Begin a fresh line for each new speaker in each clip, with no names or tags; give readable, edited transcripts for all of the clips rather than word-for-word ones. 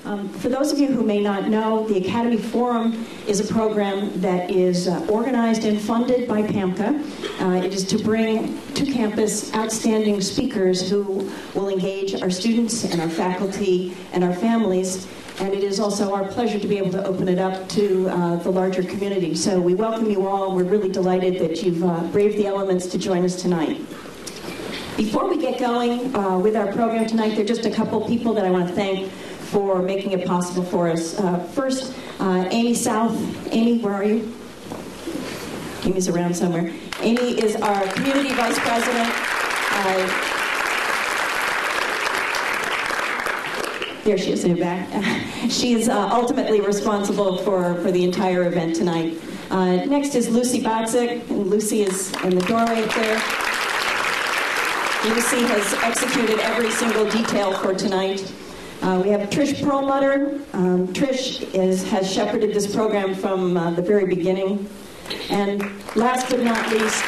For those of you who may not know, the Academy Forum is a program that is organized and funded by PAMCA. It is to bring to campus outstanding speakers who will engage our students and our faculty and our families. And it is also our pleasure to be able to open it up to the larger community. So we welcome you all. We're really delighted that you've braved the elements to join us tonight. Before we get going with our program tonight, there are just a couple people that I want to thank for making it possible for us. First, Amy South. Amy, where are you? Amy's around somewhere. Amy is our Community Vice President. There she is in the back. She is ultimately responsible for the entire event tonight. Next is Lucy Botzik, and Lucy is in the doorway there. Lucy has executed every single detail for tonight. We have Trish Perlmutter. Trish has shepherded this program from the very beginning. And last but not least,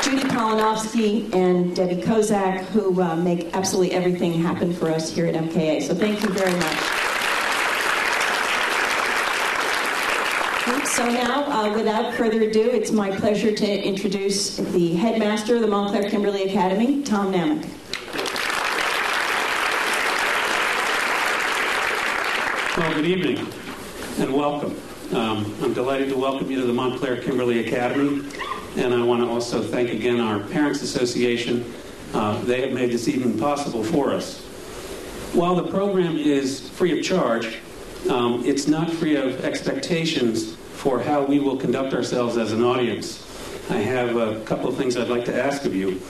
Judy Polinovsky and Debbie Kozak, who make absolutely everything happen for us here at MKA. So thank you very much. So now, without further ado, it's my pleasure to introduce the headmaster of the Montclair Kimberley Academy, Tom Namick.
Well, good evening and welcome. I'm delighted to welcome you to the Montclair Kimberley Academy, and I want to also thank again our Parents Association. They have made this evening possible for us. While the program is free of charge, it's not free of expectations for how we will conduct ourselves as an audience. I have a couple of things I'd like to ask of you.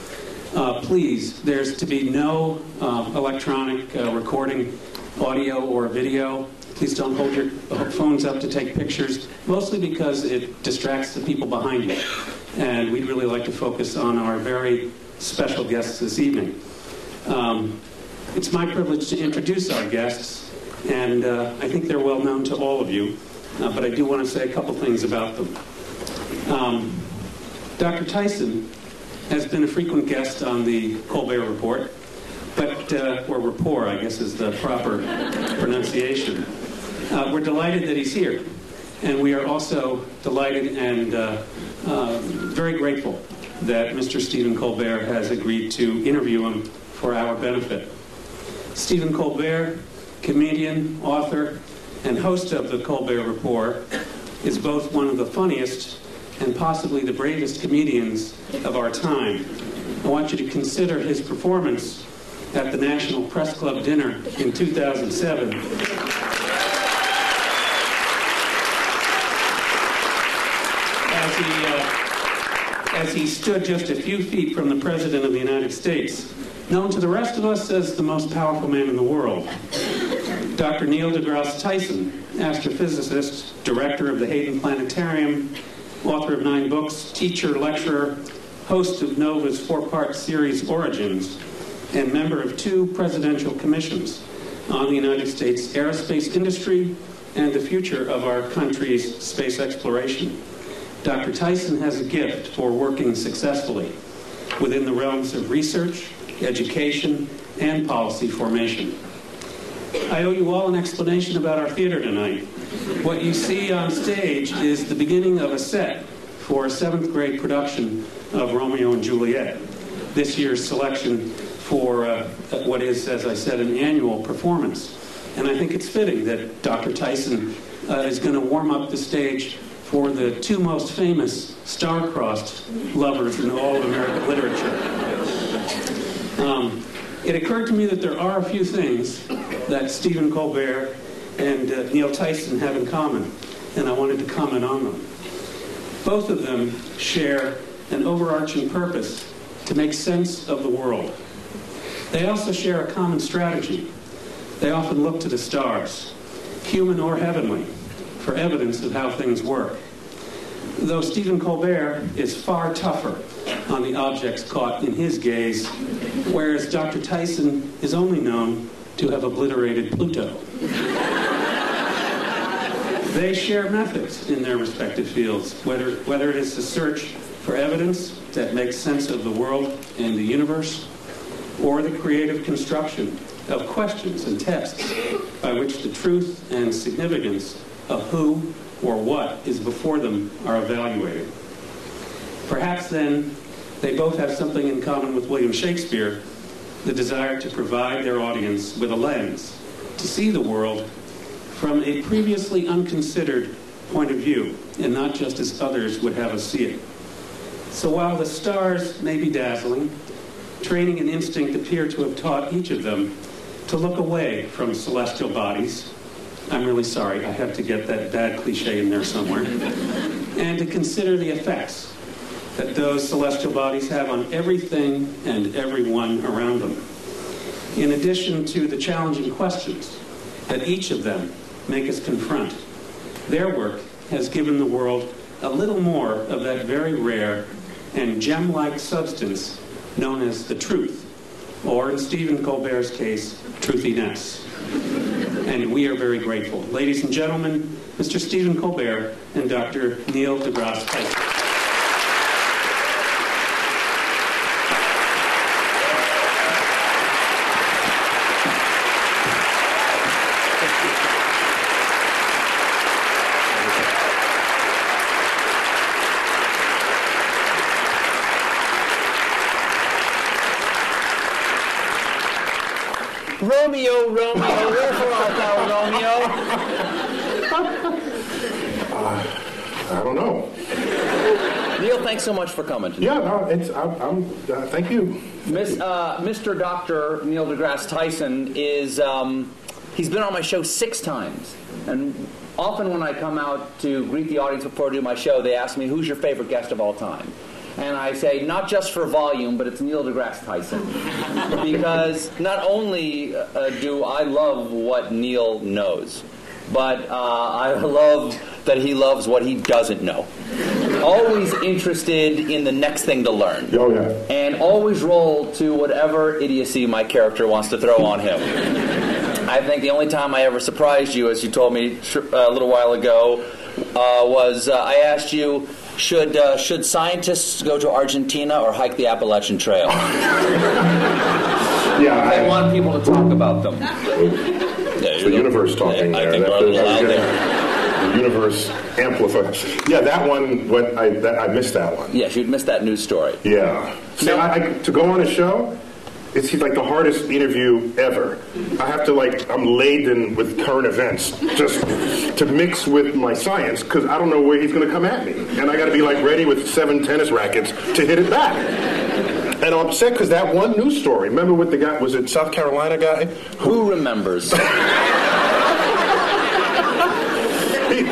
Please, there's to be no electronic recording, audio or video. Please don't hold your phones up to take pictures, mostly because it distracts the people behind you. And we'd really like to focus on our very special guests this evening. It's my privilege to introduce our guests, and I think they're well known to all of you, but I do want to say a couple things about them. Dr. Tyson has been a frequent guest on the Colbert Report, or rapport, I guess is the proper pronunciation. We're delighted that he's here, and we are also delighted and very grateful that Mr. Stephen Colbert has agreed to interview him for our benefit. Stephen Colbert, comedian, author, and host of the Colbert Report, is both one of the funniest and possibly the bravest comedians of our time. I want you to consider his performance at the National Press Club dinner in 2007. As he stood just a few feet from the President of the United States, known to the rest of us as the most powerful man in the world. Dr. Neil deGrasse Tyson, astrophysicist, director of the Hayden Planetarium, author of 9 books, teacher, lecturer, host of NOVA's 4-part series Origins, and member of 2 presidential commissions on the United States aerospace industry and the future of our country's space exploration. Dr. Tyson has a gift for working successfully within the realms of research, education, and policy formation. I owe you all an explanation about our theater tonight. What you see on stage is the beginning of a set for a 7th grade production of Romeo and Juliet. This year's selection for what is, as I said, an annual performance. And I think it's fitting that Dr. Tyson is going to warm up the stage for the 2 most famous star-crossed lovers in all of American literature. It occurred to me that there are a few things that Stephen Colbert and Neil Tyson have in common, and I wanted to comment on them. Both of them share an overarching purpose to make sense of the world. They also share a common strategy. They often look to the stars, human or heavenly, for evidence of how things work. Though Stephen Colbert is far tougher on the objects caught in his gaze, whereas Dr. Tyson is only known to have obliterated Pluto. They share methods in their respective fields, whether it is the search for evidence that makes sense of the world and the universe, or the creative construction of questions and tests by which the truth and significance of who or what is before them are evaluated. Perhaps then they both have something in common with William Shakespeare, the desire to provide their audience with a lens to see the world from a previously unconsidered point of view, and not just as others would have us see it. So while the stars may be dazzling, training and instinct appear to have taught each of them to look away from celestial bodies. I'm really sorry, I have to get that bad cliche in there somewhere. And to consider the effects that those celestial bodies have on everything and everyone around them. In addition to the challenging questions that each of them make us confront, their work has given the world a little more of that very rare and gem-like substance known as the truth, or in Stephen Colbert's case, truthiness. And we are very grateful. Ladies and gentlemen, Mr. Stephen Colbert and Dr. Neil deGrasse Tyson.
Romeo, Romeo, wherefore art thou, Romeo?
I don't know.
Neil, thanks so much for coming today.
Yeah, no, thank you.
Mr. Dr. Neil deGrasse Tyson is, he's been on my show 6 times. And often when I come out to greet the audience before I do my show, they ask me, who's your favorite guest of all time? And I say, not just for volume, but it's Neil deGrasse Tyson. Because not only do I love what Neil knows, but I love that he loves what he doesn't know. Always interested in the next thing to learn.
Oh, yeah.
And always roll to whatever idiocy my character wants to throw on him. I think the only time I ever surprised you, as you told me a little while ago, was I asked you, should scientists go to Argentina or hike the Appalachian Trail?
Yeah,
I want people to talk about them.
It's the universe talking there.
I think we're a little out there.
The universe amplifies. Yeah, that one, I missed that one.
Yes, you'd missed that news story.
Yeah. See, to go on a show, it's like the hardest interview ever. I have to I'm laden with current events just to mix with my science because I don't know where he's going to come at me. And I got to be ready with 7 tennis rackets to hit it back. And I'm upset because that one news story, remember with the guy, was it South Carolina guy?
Who remembers?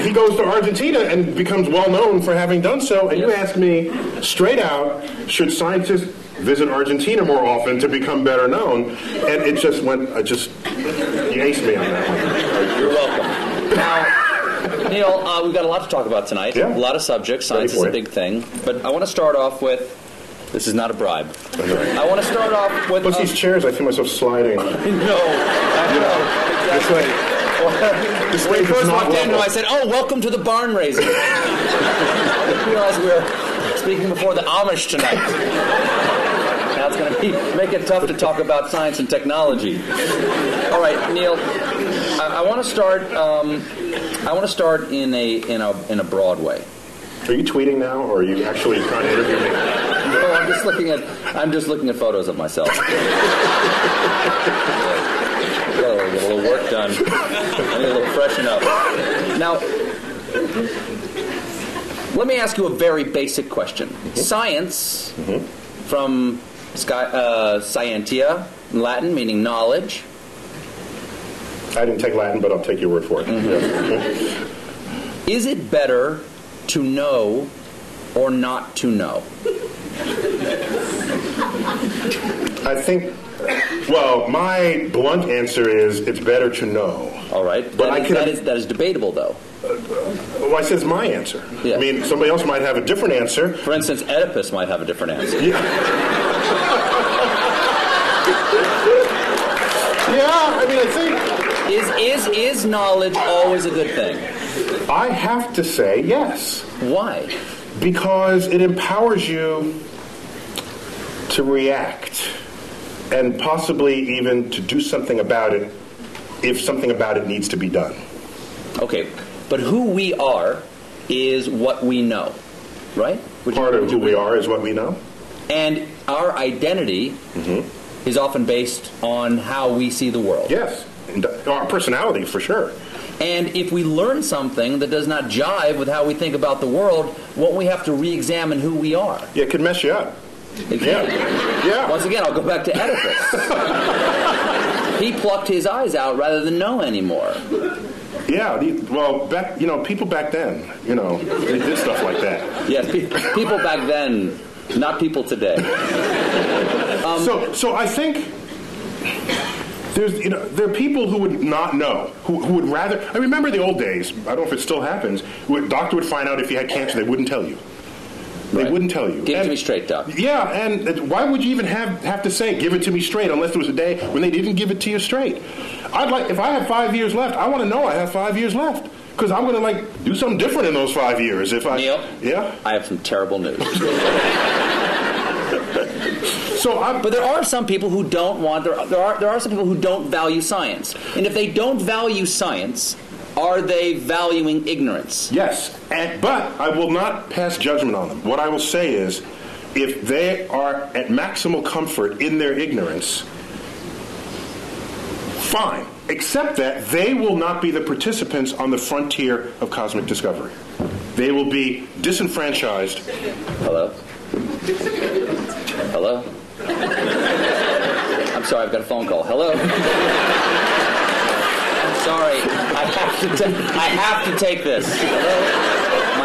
He goes to Argentina and becomes well known for having done so. And you asked me straight out, should scientists visit Argentina more often to become better known? And it just went, you aced me on that one.
You're welcome. Now, Neil, we've got a lot to talk about tonight.
Yeah.
A lot of subjects. Science is a big thing. But I want to start off with, this is not a bribe. I want to start off with...
What's these chairs? I feel myself sliding.
No. I know. Exactly. When he first walked in, I said, oh, welcome to the barn raising. I didn't realize we were speaking before the Amish tonight. Now it's going to make it tough to talk about science and technology. All right, Neil, I want to start. I want to start in a broad way.
Are you tweeting now, or are you actually trying to interview me?
No, I'm just looking at photos of myself. Get a little work done. I need a little freshen up. Now, let me ask you a very basic question. Science, from scientia, Latin, meaning knowledge.
I didn't take Latin, but I'll take your word for it.
Is it better to know or not to know?
I think, well, my blunt answer is it's better to know.
All right.
But
that is debatable, though.
Well, I said it's my answer.
Yeah.
I mean, somebody else might have a different answer.
For instance, Oedipus might have a different answer.
Yeah. Yeah, I mean, I think...
Is knowledge always a good thing?
I have to say yes.
Why?
Because it empowers you to react and possibly even to do something about it if something about it needs to be done.
Okay, but who we are is what we know, right?
Part of who we are is what we know.
And our identity is often based on how we see the world.
Yes, and our personality for sure.
And if we learn something that does not jive with how we think about the world, won't we have to re-examine who we are?
Yeah, it could mess you up. Yeah.
Once again, I'll go back to Oedipus. He plucked his eyes out rather than know anymore.
Yeah, well, people back then, they did stuff like that.
Yes, people back then, not people today.
So I think there are people who would not know, who would rather. I remember the old days. I don't know if it still happens. A doctor would find out if you had cancer, they wouldn't tell you. They wouldn't tell you.
Give it to me straight, Doc.
Yeah, and why would you even have to say, give it to me straight, unless there was a day when they didn't give it to you straight? If I have 5 years left, I want to know I have 5 years left. Because I'm going to, do something different in those 5 years.
Neil?
Yeah?
I have some terrible news.
But
there are some people who don't want, there are some people who don't value science. And if they don't value science, are they valuing ignorance?
Yes, but I will not pass judgment on them. What I will say is, if they are at maximal comfort in their ignorance, fine. Except that they will not be the participants on the frontier of cosmic discovery. They will be disenfranchised.
Hello? Hello? I'm sorry, I've got a phone call. Hello? Sorry, I have to take this. Hello?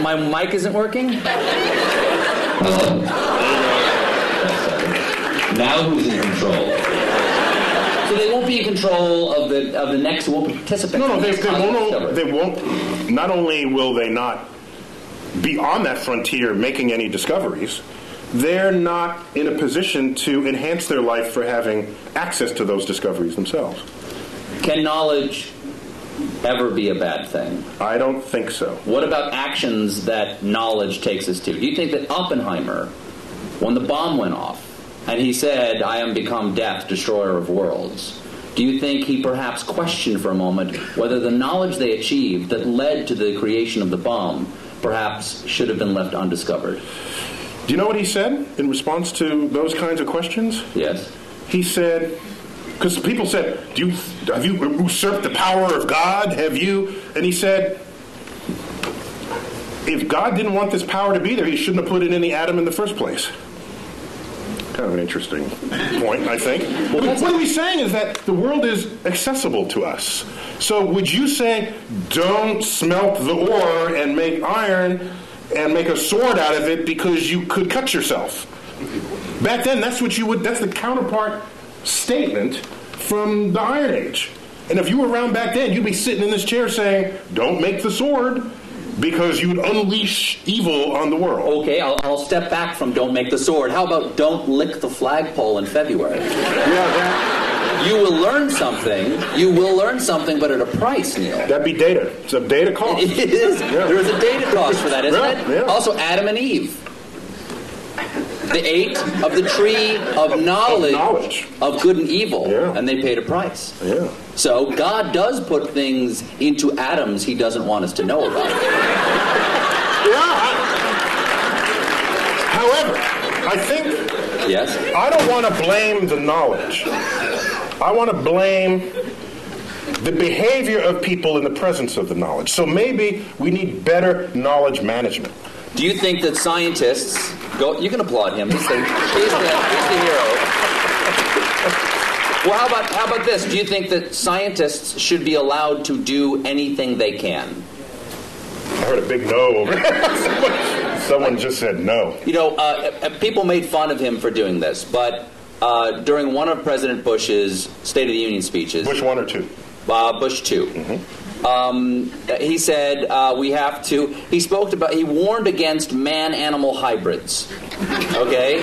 My mic isn't working?
Hello. Now who's in control?
So they won't be in control of the next participant.
No, they won't. Not only will they not be on that frontier making any discoveries, they're not in a position to enhance their life for having access to those discoveries themselves.
Can knowledge ever be a bad thing?
I don't think so.
What about actions that knowledge takes us to? Do you think that Oppenheimer, when the bomb went off, and he said, "I am become death, destroyer of worlds," do you think he perhaps questioned for a moment whether the knowledge they achieved that led to the creation of the bomb perhaps should have been left undiscovered?
Do you know what he said in response to those kinds of questions?
Yes.
He said, because people said, have you usurped the power of God? Have you? And he said, if God didn't want this power to be there, he shouldn't have put it in the atom in the first place. Kind of an interesting point, I think. What he's saying is that the world is accessible to us. So would you say, don't smelt the ore and make iron and make a sword out of it because you could cut yourself? Back then, that's the counterpart statement from the Iron Age. And if you were around back then, you'd be sitting in this chair saying, don't make the sword, because you'd unleash evil on the world.
Okay, I'll step back from don't make the sword. How about don't lick the flagpole in February?
Yeah,
You will learn something, but at a price, Neil.
That'd be data. It's a data cost.
It is. Yeah. There is a data cost for that, isn't it?
Yeah.
Also, Adam and Eve. They ate of the tree of knowledge of good and evil, and they paid a price.
Yeah.
So God does put things into atoms he doesn't want us to know about.
However, I think I don't want to blame the knowledge. I want to blame the behavior of people in the presence of the knowledge. So maybe we need better knowledge management.
Do you think that scientists you can applaud him. He's the hero. Well, how about this? Do you think that scientists should be allowed to do anything they can?
I heard a big no over there. Someone just said no.
People made fun of him for doing this, but during one of President Bush's State of the Union speeches...
Bush 1 or 2?
Bush 2.
Mm-hmm.
He said he warned against man-animal hybrids. Okay?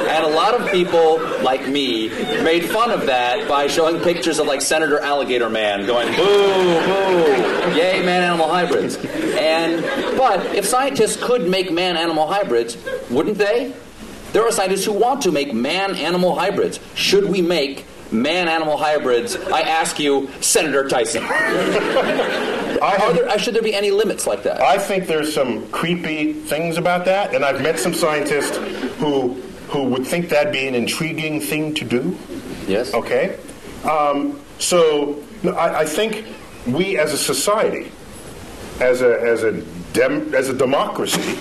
And a lot of people, like me, made fun of that by showing pictures of, like, Senator Alligator Man going, boo, boo, yay, man-animal hybrids. But if scientists could make man-animal hybrids, wouldn't they? There are scientists who want to make man-animal hybrids. Should we make man-animal hybrids? I ask you, Senator Tyson. Should there be any limits like that?
I think there's some creepy things about that, and I've met some scientists who would think that'd be an intriguing thing to do.
Yes.
Okay? I think we as a society, as a democracy,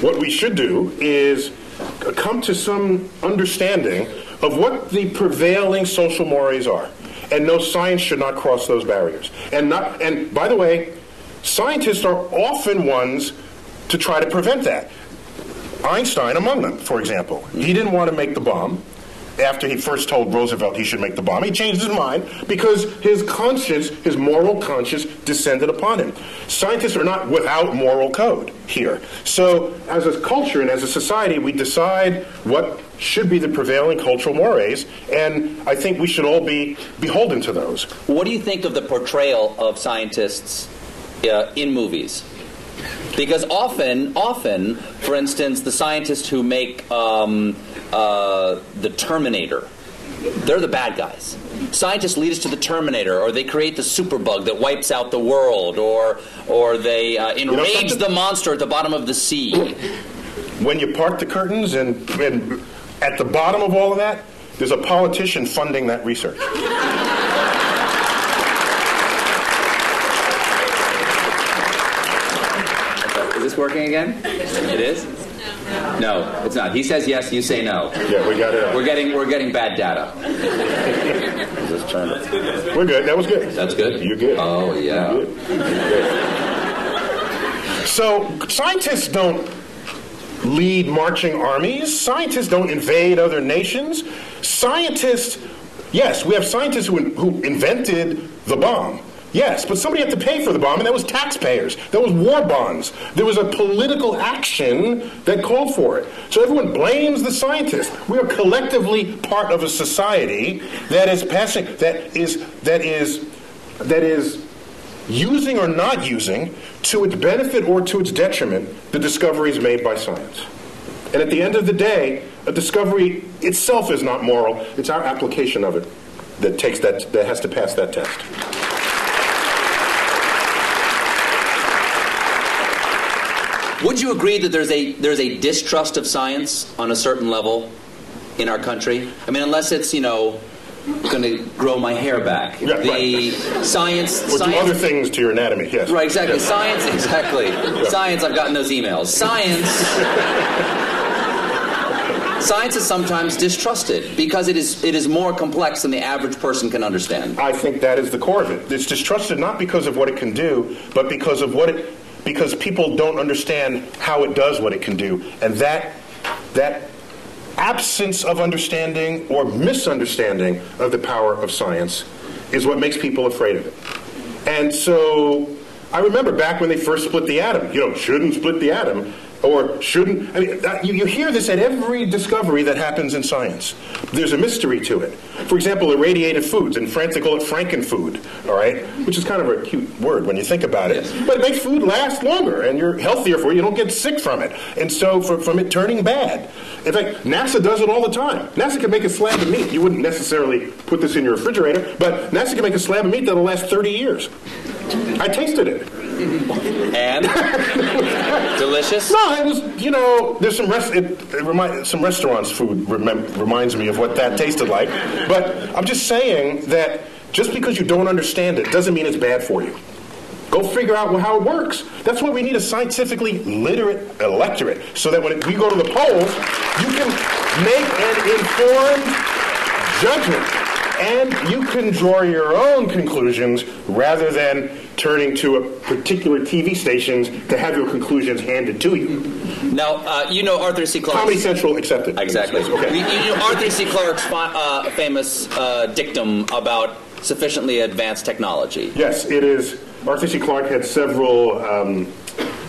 what we should do is come to some understanding of what the prevailing social mores are. And no, science should not cross those barriers. And by the way, scientists are often ones to try to prevent that. Einstein among them, for example. He didn't want to make the bomb after he first told Roosevelt he should make the bomb. He changed his mind because his conscience, his moral conscience, descended upon him. Scientists are not without moral code here. So as a culture and as a society, we decide what should be the prevailing cultural mores, and I think we should all be beholden to those.
What do you think of the portrayal of scientists in movies? Because often, for instance, the scientists who make the Terminator, they're the bad guys. Scientists lead us to the Terminator, or they create the superbug that wipes out the world, or they enrage the monster at the bottom of the sea.
When you part the curtains and at the bottom of all of that, there's a politician funding that research.
Is this working again? It is? No, it's not. He says yes, you say no.
Yeah, we got it.
We're getting bad data. Just trying to...
We're good. That was good.
That's good?
You're good.
Oh, yeah.
You're good. So scientists don't lead marching armies. Scientists don't invade other nations. Scientists, yes, we have scientists who invented the bomb. Yes, but somebody had to pay for the bomb, and that was taxpayers. That was war bonds. There was a political action that called for it. So everyone blames the scientists. We are collectively part of a society that is using or not using, to its benefit or to its detriment, the discoveries made by science. And at the end of the day, a discovery itself is not moral. It's our application of it that has to pass that test.
Would you agree that there's a distrust of science on a certain level in our country? I mean, unless it's, going to grow my hair back.
Yeah,
the
right.
Science...
Or do other things to your anatomy, yes.
Right, exactly.
Yes.
Science, exactly.
Yeah.
Science, I've gotten those emails. Science is sometimes distrusted because it is more complex than the average person can understand.
I think that is the core of it. It's distrusted not because of what it can do, but because of because people don't understand how it does what it can do. And that absence of understanding or misunderstanding of the power of science is what makes people afraid of it. And so I remember back when they first split the atom, shouldn't split the atom, or shouldn't. I mean, you hear this at every discovery that happens in science. There's a mystery to it. For example, irradiated foods. In France, they call it frankenfood, all right? Which is kind of a cute word when you think about it. Yes. But it makes food last longer, and you're healthier for it. You don't get sick from it. And so from it turning bad. In fact, NASA does it all the time. NASA can make a slab of meat. You wouldn't necessarily put this in your refrigerator, but NASA can make a slab of meat that'll last 30 years. I tasted it.
And? Delicious?
No, it was, there's some restaurants' food reminds me of what that tasted like. But I'm just saying that just because you don't understand it doesn't mean it's bad for you. Go figure out how it works. That's why we need a scientifically literate electorate, so that when we go to the polls, you can make an informed judgment. And you can draw your own conclusions rather than turning to a particular TV stations to have your conclusions handed to you.
Now, Arthur C. Clarke.
Comedy Central accepted.
Exactly.
Okay.
You know Arthur C. Clarke's famous dictum about sufficiently advanced technology.
Yes, it is. Arthur C. Clarke had several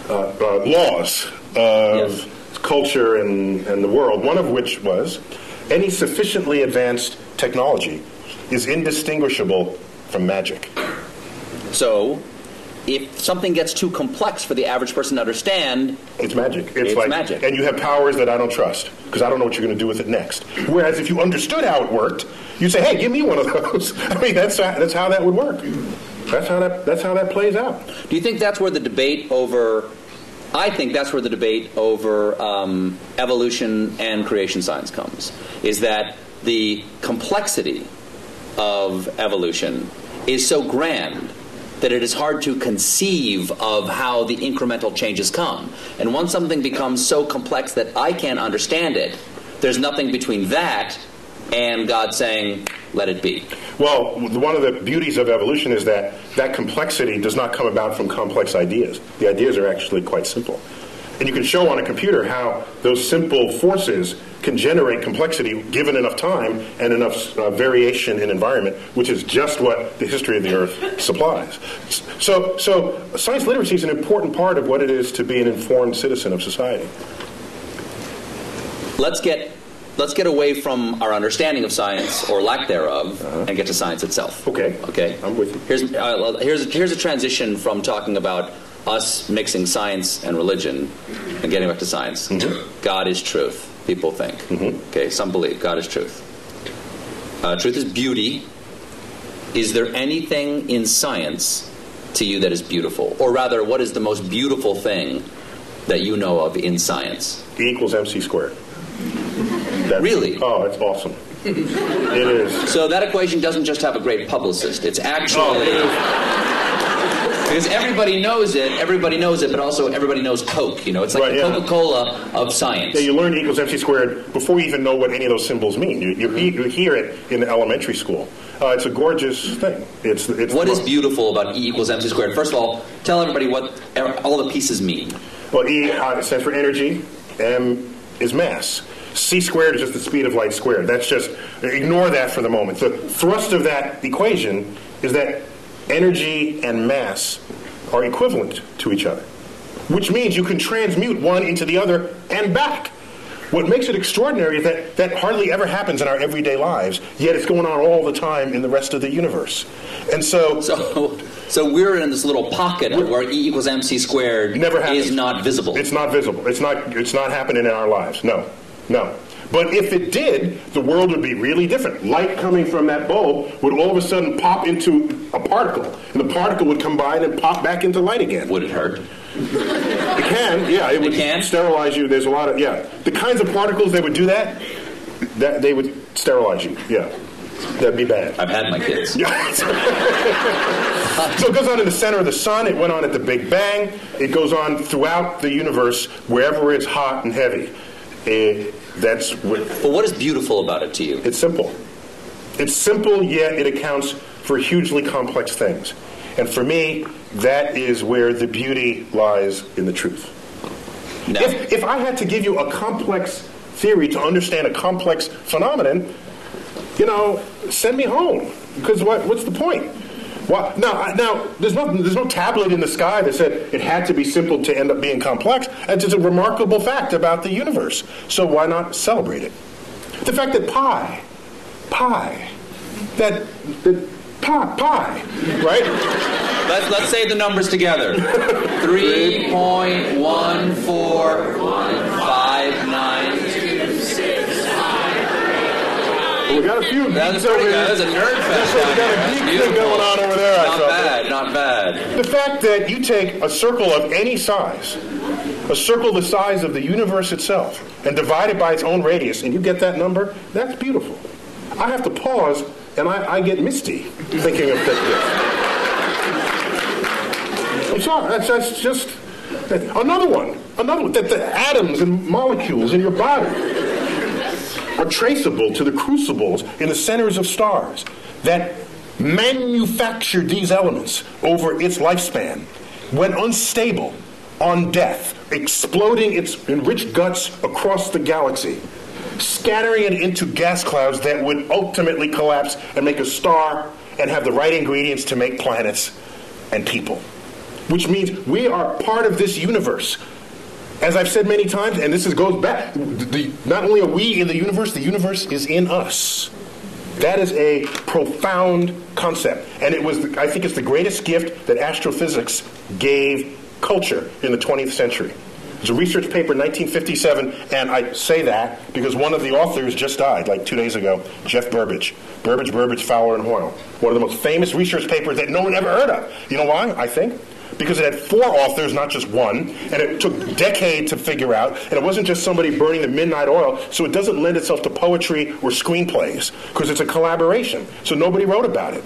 laws of culture and the world, one of which was any sufficiently advanced technology is indistinguishable from magic.
So, if something gets too complex for the average person to understand,
it's magic.
It's
like
magic.
And you have powers that I don't trust because I don't know what you're going to do with it next. Whereas if you understood how it worked, you'd say, "Hey, give me one of those." I mean, that's how that would work. That's how that plays out.
Do you think that's where the debate over? I think that's where the debate over evolution and creation science comes. Is that the complexity of evolution is so grand that it is hard to conceive of how the incremental changes come. And once something becomes so complex that I can't understand it, there's nothing between that and God saying, let it be.
Well, one of the beauties of evolution is that complexity does not come about from complex ideas. The ideas are actually quite simple. And you can show on a computer how those simple forces can generate complexity given enough time and enough variation in environment, which is just what the history of the Earth supplies. So science literacy is an important part of what it is to be an informed citizen of society.
Let's get away from our understanding of science, or lack thereof, and get to science itself.
Okay. I'm with you.
Here's a transition from talking about us mixing science and religion and getting back to science.
Mm-hmm.
God is truth, people think.
Mm-hmm.
Okay, some believe God is truth. Truth is beauty. Is there anything in science to you that is beautiful? Or rather, what is the most beautiful thing that you know of in science?
E equals MC squared.
Really?
Oh, it's awesome. It is.
So that equation doesn't just have a great publicist. It's actually... Because everybody knows it, but also everybody knows Coke. You know, it's like the Coca-Cola of science.
Yeah, you learn E equals MC squared before you even know what any of those symbols mean. You hear it in elementary school. It's a gorgeous thing. It's
what is beautiful about E equals MC squared? First of all, tell everybody what all the pieces mean.
Well, E stands for energy. M is mass. C squared is just the speed of light squared. That's just, ignore that for the moment. The thrust of that equation is that energy and mass are equivalent to each other, which means you can transmute one into the other and back. What makes it extraordinary is that hardly ever happens in our everyday lives, yet it's going on all the time in the rest of the universe. And so
we're in this little pocket where E equals MC squared is not visible.
It's not visible. It's not happening in our lives. No. But if it did, the world would be really different. Light coming from that bulb would all of a sudden pop into a particle, and the particle would combine and pop back into light again.
Would it hurt?
It can, yeah. It would sterilize you. There's a lot of, the kinds of particles that would do that they would sterilize you, yeah. That'd be bad.
I've had my kids.
So it goes on in the center of the sun. It went on at the Big Bang. It goes on throughout the universe, wherever it's hot and heavy.
But what is beautiful about it to you?
It's simple. It's simple, yet it accounts for hugely complex things. And for me, that is where the beauty lies in the truth.
No.
If I had to give you a complex theory to understand a complex phenomenon, send me home. Because what's the point? Well, now, there's no tablet in the sky that said it had to be simple to end up being complex. It's just a remarkable fact about the universe. So why not celebrate it? The fact that pi, right?
Let's say the numbers together. 3.1415926.
We got a few geeks over here.
That's a nerd fest.
We got a geek thing going on over there.
Not bad.
The fact that you take a circle of any size, a circle the size of the universe itself, and divide it by its own radius, and you get that number, that's beautiful. I have to pause, and I get misty thinking of this. I'm sorry, that's just another one, that the atoms and molecules in your body are traceable to the crucibles in the centers of stars that manufactured these elements over its lifespan, when unstable, on death, exploding its enriched guts across the galaxy, scattering it into gas clouds that would ultimately collapse and make a star and have the right ingredients to make planets and people. Which means we are part of this universe. As I've said many times, and this goes back, not only are we in the universe is in us. That is a profound concept. And it was, I think it's the greatest gift that astrophysics gave culture in the 20th century. There's a research paper in 1957, and I say that because one of the authors just died, like 2 days ago, Jeff Burbidge. Burbidge, Fowler, and Hoyle. One of the most famous research papers that no one ever heard of. You know why, I think? Because it had 4 authors, not just one, and it took a decade to figure out, and it wasn't just somebody burning the midnight oil, so it doesn't lend itself to poetry or screenplays, because it's a collaboration, so nobody wrote about it.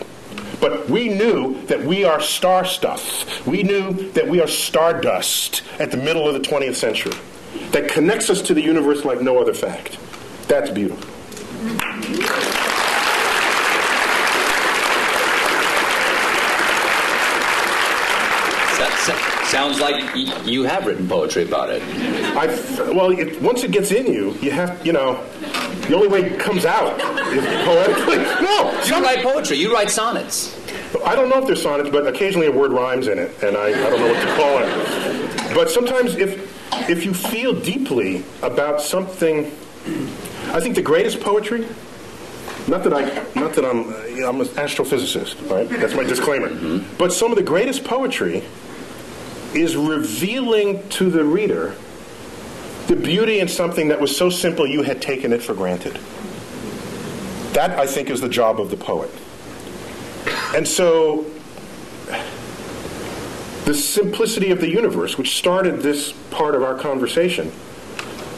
But we knew that we are star stuff. We knew that we are stardust at the middle of the 20th century that connects us to the universe like no other fact. That's beautiful.
Sounds like you have written poetry about it.
Once it gets in you, you have, the only way it comes out is poetically. No.
You write poetry. You write sonnets.
I don't know if they're sonnets, but occasionally a word rhymes in it, and I don't know what to call it. But sometimes if you feel deeply about something, I think the greatest poetry, not that I'm an astrophysicist, right? That's my disclaimer. Mm-hmm. But some of the greatest poetry is revealing to the reader the beauty in something that was so simple you had taken it for granted. That, I think, is the job of the poet. And so, the simplicity of the universe, which started this part of our conversation,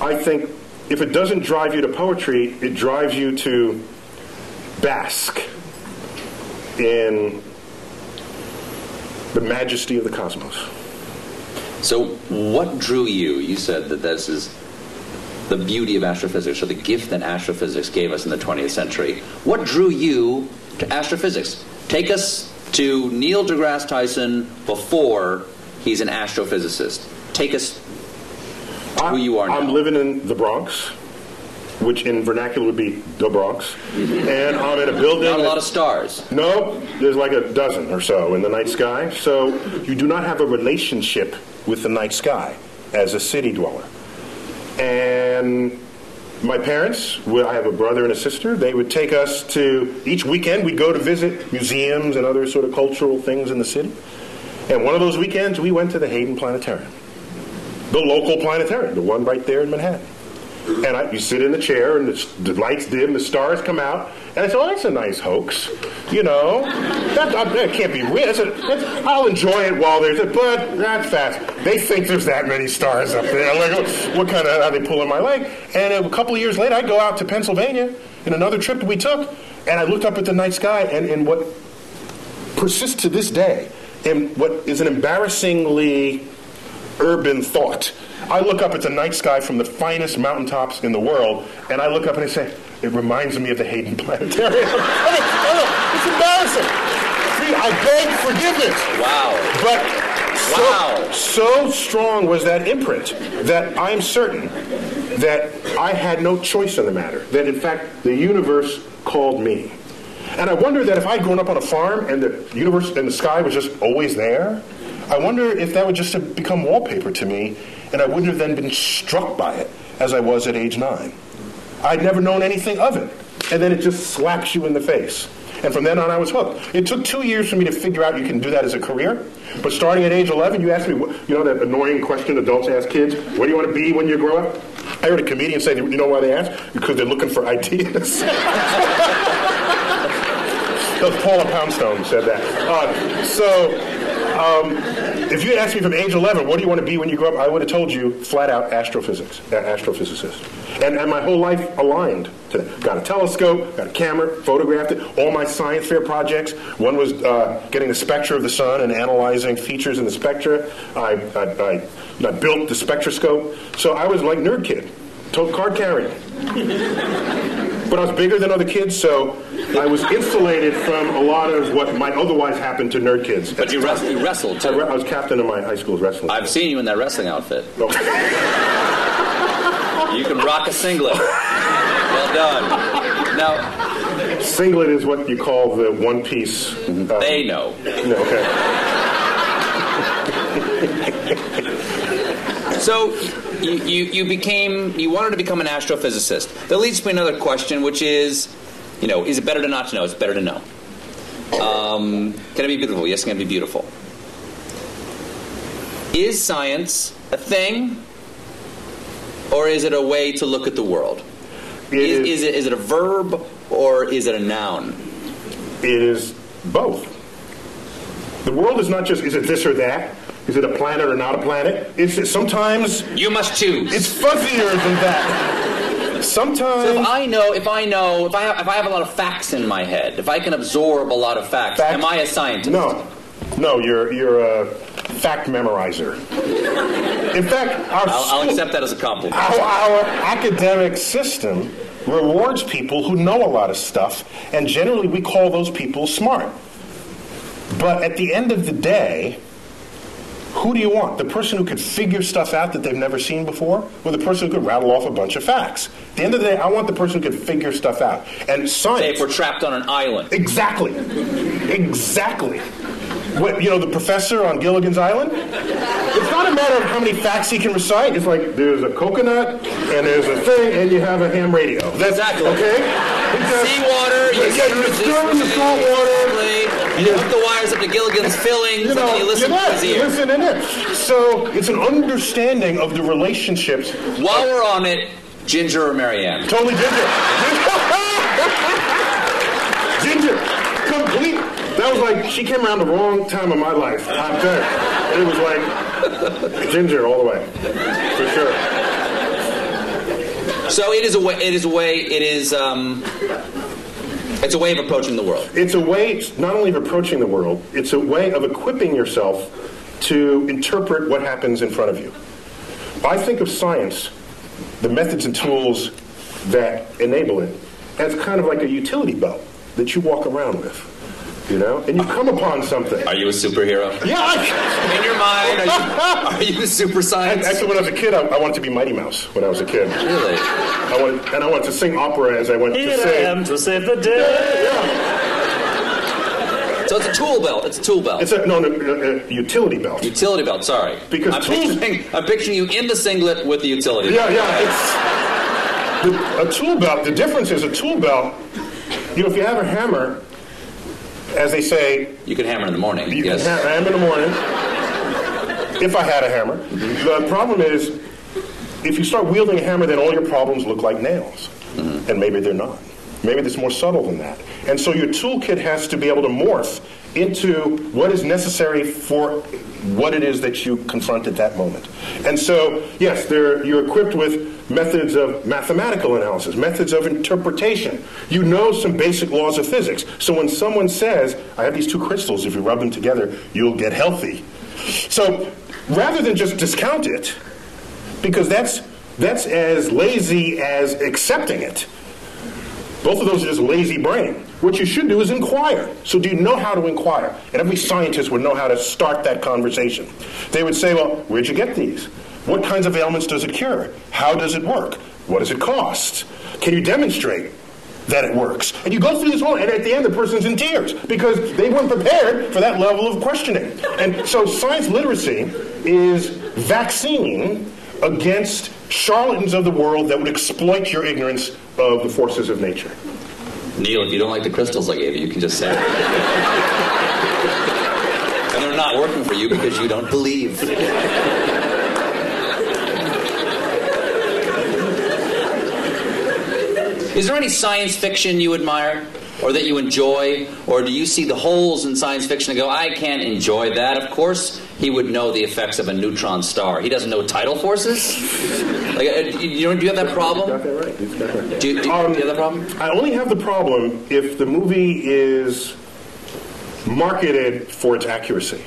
I think, if it doesn't drive you to poetry, it drives you to bask in the majesty of the cosmos.
So what drew you? You said that this is the beauty of astrophysics, or the gift that astrophysics gave us in the 20th century. What drew you to astrophysics? Take us to Neil deGrasse Tyson before he's an astrophysicist. Take us to who you are now.
I'm living in the Bronx, which in vernacular would be the Bronx. And I'm in a building.
Not a lot of stars.
No, there's like a dozen or so in the night sky. So you do not have a relationship with the night sky as a city dweller. And my parents, I have a brother and a sister, they would take us to, each weekend we'd go to visit museums and other sort of cultural things in the city. And one of those weekends we went to the Hayden Planetarium. The local planetarium, the one right there in Manhattan. And you sit in the chair, and the lights dim, the stars come out, and I said, "Oh, that's a nice hoax, that can't be real. I'll enjoy it while there's it, but that's fast. They think there's that many stars up there. Like, what kind of? Are they pulling my leg?" And a couple of years later, I go out to Pennsylvania in another trip that we took, and I looked up at the night sky, and what persists to this day, and what is an embarrassingly urban thought. I look up at the night sky from the finest mountaintops in the world, and I look up and I say, it reminds me of the Hayden Planetarium. It's embarrassing. See, I beg forgiveness.
Wow.
But so strong was that imprint that I'm certain that I had no choice in the matter. That, in fact, the universe called me. And I wonder that if I'd grown up on a farm and the universe and the sky was just always there, I wonder if that would just have become wallpaper to me, and I wouldn't have then been struck by it as I was at age 9. I'd never known anything of it. And then it just slaps you in the face. And from then on, I was hooked. It took 2 years for me to figure out you can do that as a career. But starting at age 11, you asked me, that annoying question adults ask kids, what do you want to be when you grow up? I heard a comedian say, you know why they ask? Because they're looking for ideas. That was Paula Poundstone who said that. If you had asked me from age 11, what do you want to be when you grow up, I would have told you flat out astrophysicist. And my whole life aligned to that. Got a telescope, got a camera, photographed it. All my science fair projects, one was getting the spectra of the sun and analyzing features in the spectra. I built the spectroscope. So I was like nerd kid, card carrying. But I was bigger than other kids, so I was insulated from a lot of what might otherwise happen to nerd kids.
But you wrestled, too.
I was captain of my high school's wrestling team.
I've seen you in that wrestling outfit.
Okay.
You can rock a singlet. Well done. Now,
singlet is what you call the one-piece...
they know.
No, okay.
So... You wanted to become an astrophysicist. That leads to another question, which is, is it better to not to know? It's better to know. Can it be beautiful? Yes, it can be beautiful. Is science a thing, or is it a way to look at the world? Is it a verb, or is it a noun?
It is both. The world is not just, is it this or that? Is it a planet or not a planet? It's sometimes...
You must choose.
It's fuzzier than that. Sometimes...
So if I have a lot of facts in my head, if I can absorb a lot of facts, am I a scientist?
No, you're a fact memorizer. In fact,
I'll accept that as a compliment.
Our academic system rewards people who know a lot of stuff, and generally we call those people smart. But at the end of the day, who do you want? The person who could figure stuff out that they've never seen before, or the person who could rattle off a bunch of facts? At the end of the day, I want the person who could figure stuff out. And science...
Say if we're trapped on an island.
Exactly. What, the professor on Gilligan's Island? It's not a matter of how many facts he can recite. It's like, there's a coconut, and there's a thing, and you have a ham radio. That's,
exactly.
Okay?
Seawater, you
stir in the salt water.
You hook the wires up to Gilligan's fillings, and then you listen to his ear.
Listen in it. So it's an understanding of the relationships.
While we're on it, Ginger or Marianne?
Totally Ginger. Ginger. Complete. That was like, she came around the wrong time of my life. I'm telling you. It was like Ginger all the way. For sure.
So it's a way of approaching the world.
It's a way, not only of approaching the world, it's a way of equipping yourself to interpret what happens in front of you. I think of science, the methods and tools that enable it, as kind of like a utility belt that you walk around with. And you come upon something.
Are you a superhero?
Yeah.
In your mind, are you a super science?
Actually, when I was a kid, I wanted to be Mighty Mouse when I was a kid.
Really?
I wanted to sing opera as I went to sing.
Here I am to save the day.
Yeah.
So it's a tool belt. It's a tool belt.
It's a utility belt.
Utility belt, sorry.
Because
I'm picturing you in the singlet with the utility belt.
Yeah, it's... a tool belt, the difference is a tool belt, if you have a hammer... As they say...
You can hammer in the morning.
You can hammer in the morning. If I had a hammer. Mm-hmm. The problem is, if you start wielding a hammer, then all your problems look like nails. Mm-hmm. And maybe they're not. Maybe it's more subtle than that. And so your toolkit has to be able to morph into what is necessary for what it is that you confront at that moment. And so, yes, you're equipped with methods of mathematical analysis, methods of interpretation. You know some basic laws of physics. So when someone says, I have these two crystals, if you rub them together, you'll get healthy. So rather than just discount it, because that's as lazy as accepting it. Both of those are just lazy brain. What you should do is inquire. So do you know how to inquire? And every scientist would know how to start that conversation. They would say, well, where'd you get these? What kinds of ailments does it cure? How does it work? What does it cost? Can you demonstrate that it works? And you go through this whole, and at the end the person's in tears because they weren't prepared for that level of questioning. And so science literacy is vaccine against charlatans of the world that would exploit your ignorance of the forces of nature.
Neil, if you don't like the crystals I gave you, you can just say it. And they're not working for you because you don't believe. Is there any science fiction you admire or that you enjoy? Or do you see the holes in science fiction and go, I can't enjoy that? Of course he would know the effects of a neutron star. He doesn't know tidal forces? Do you have that problem?
You've got that right. You've got that right.
Do you have that problem?
I only have the problem if the movie is marketed for its accuracy.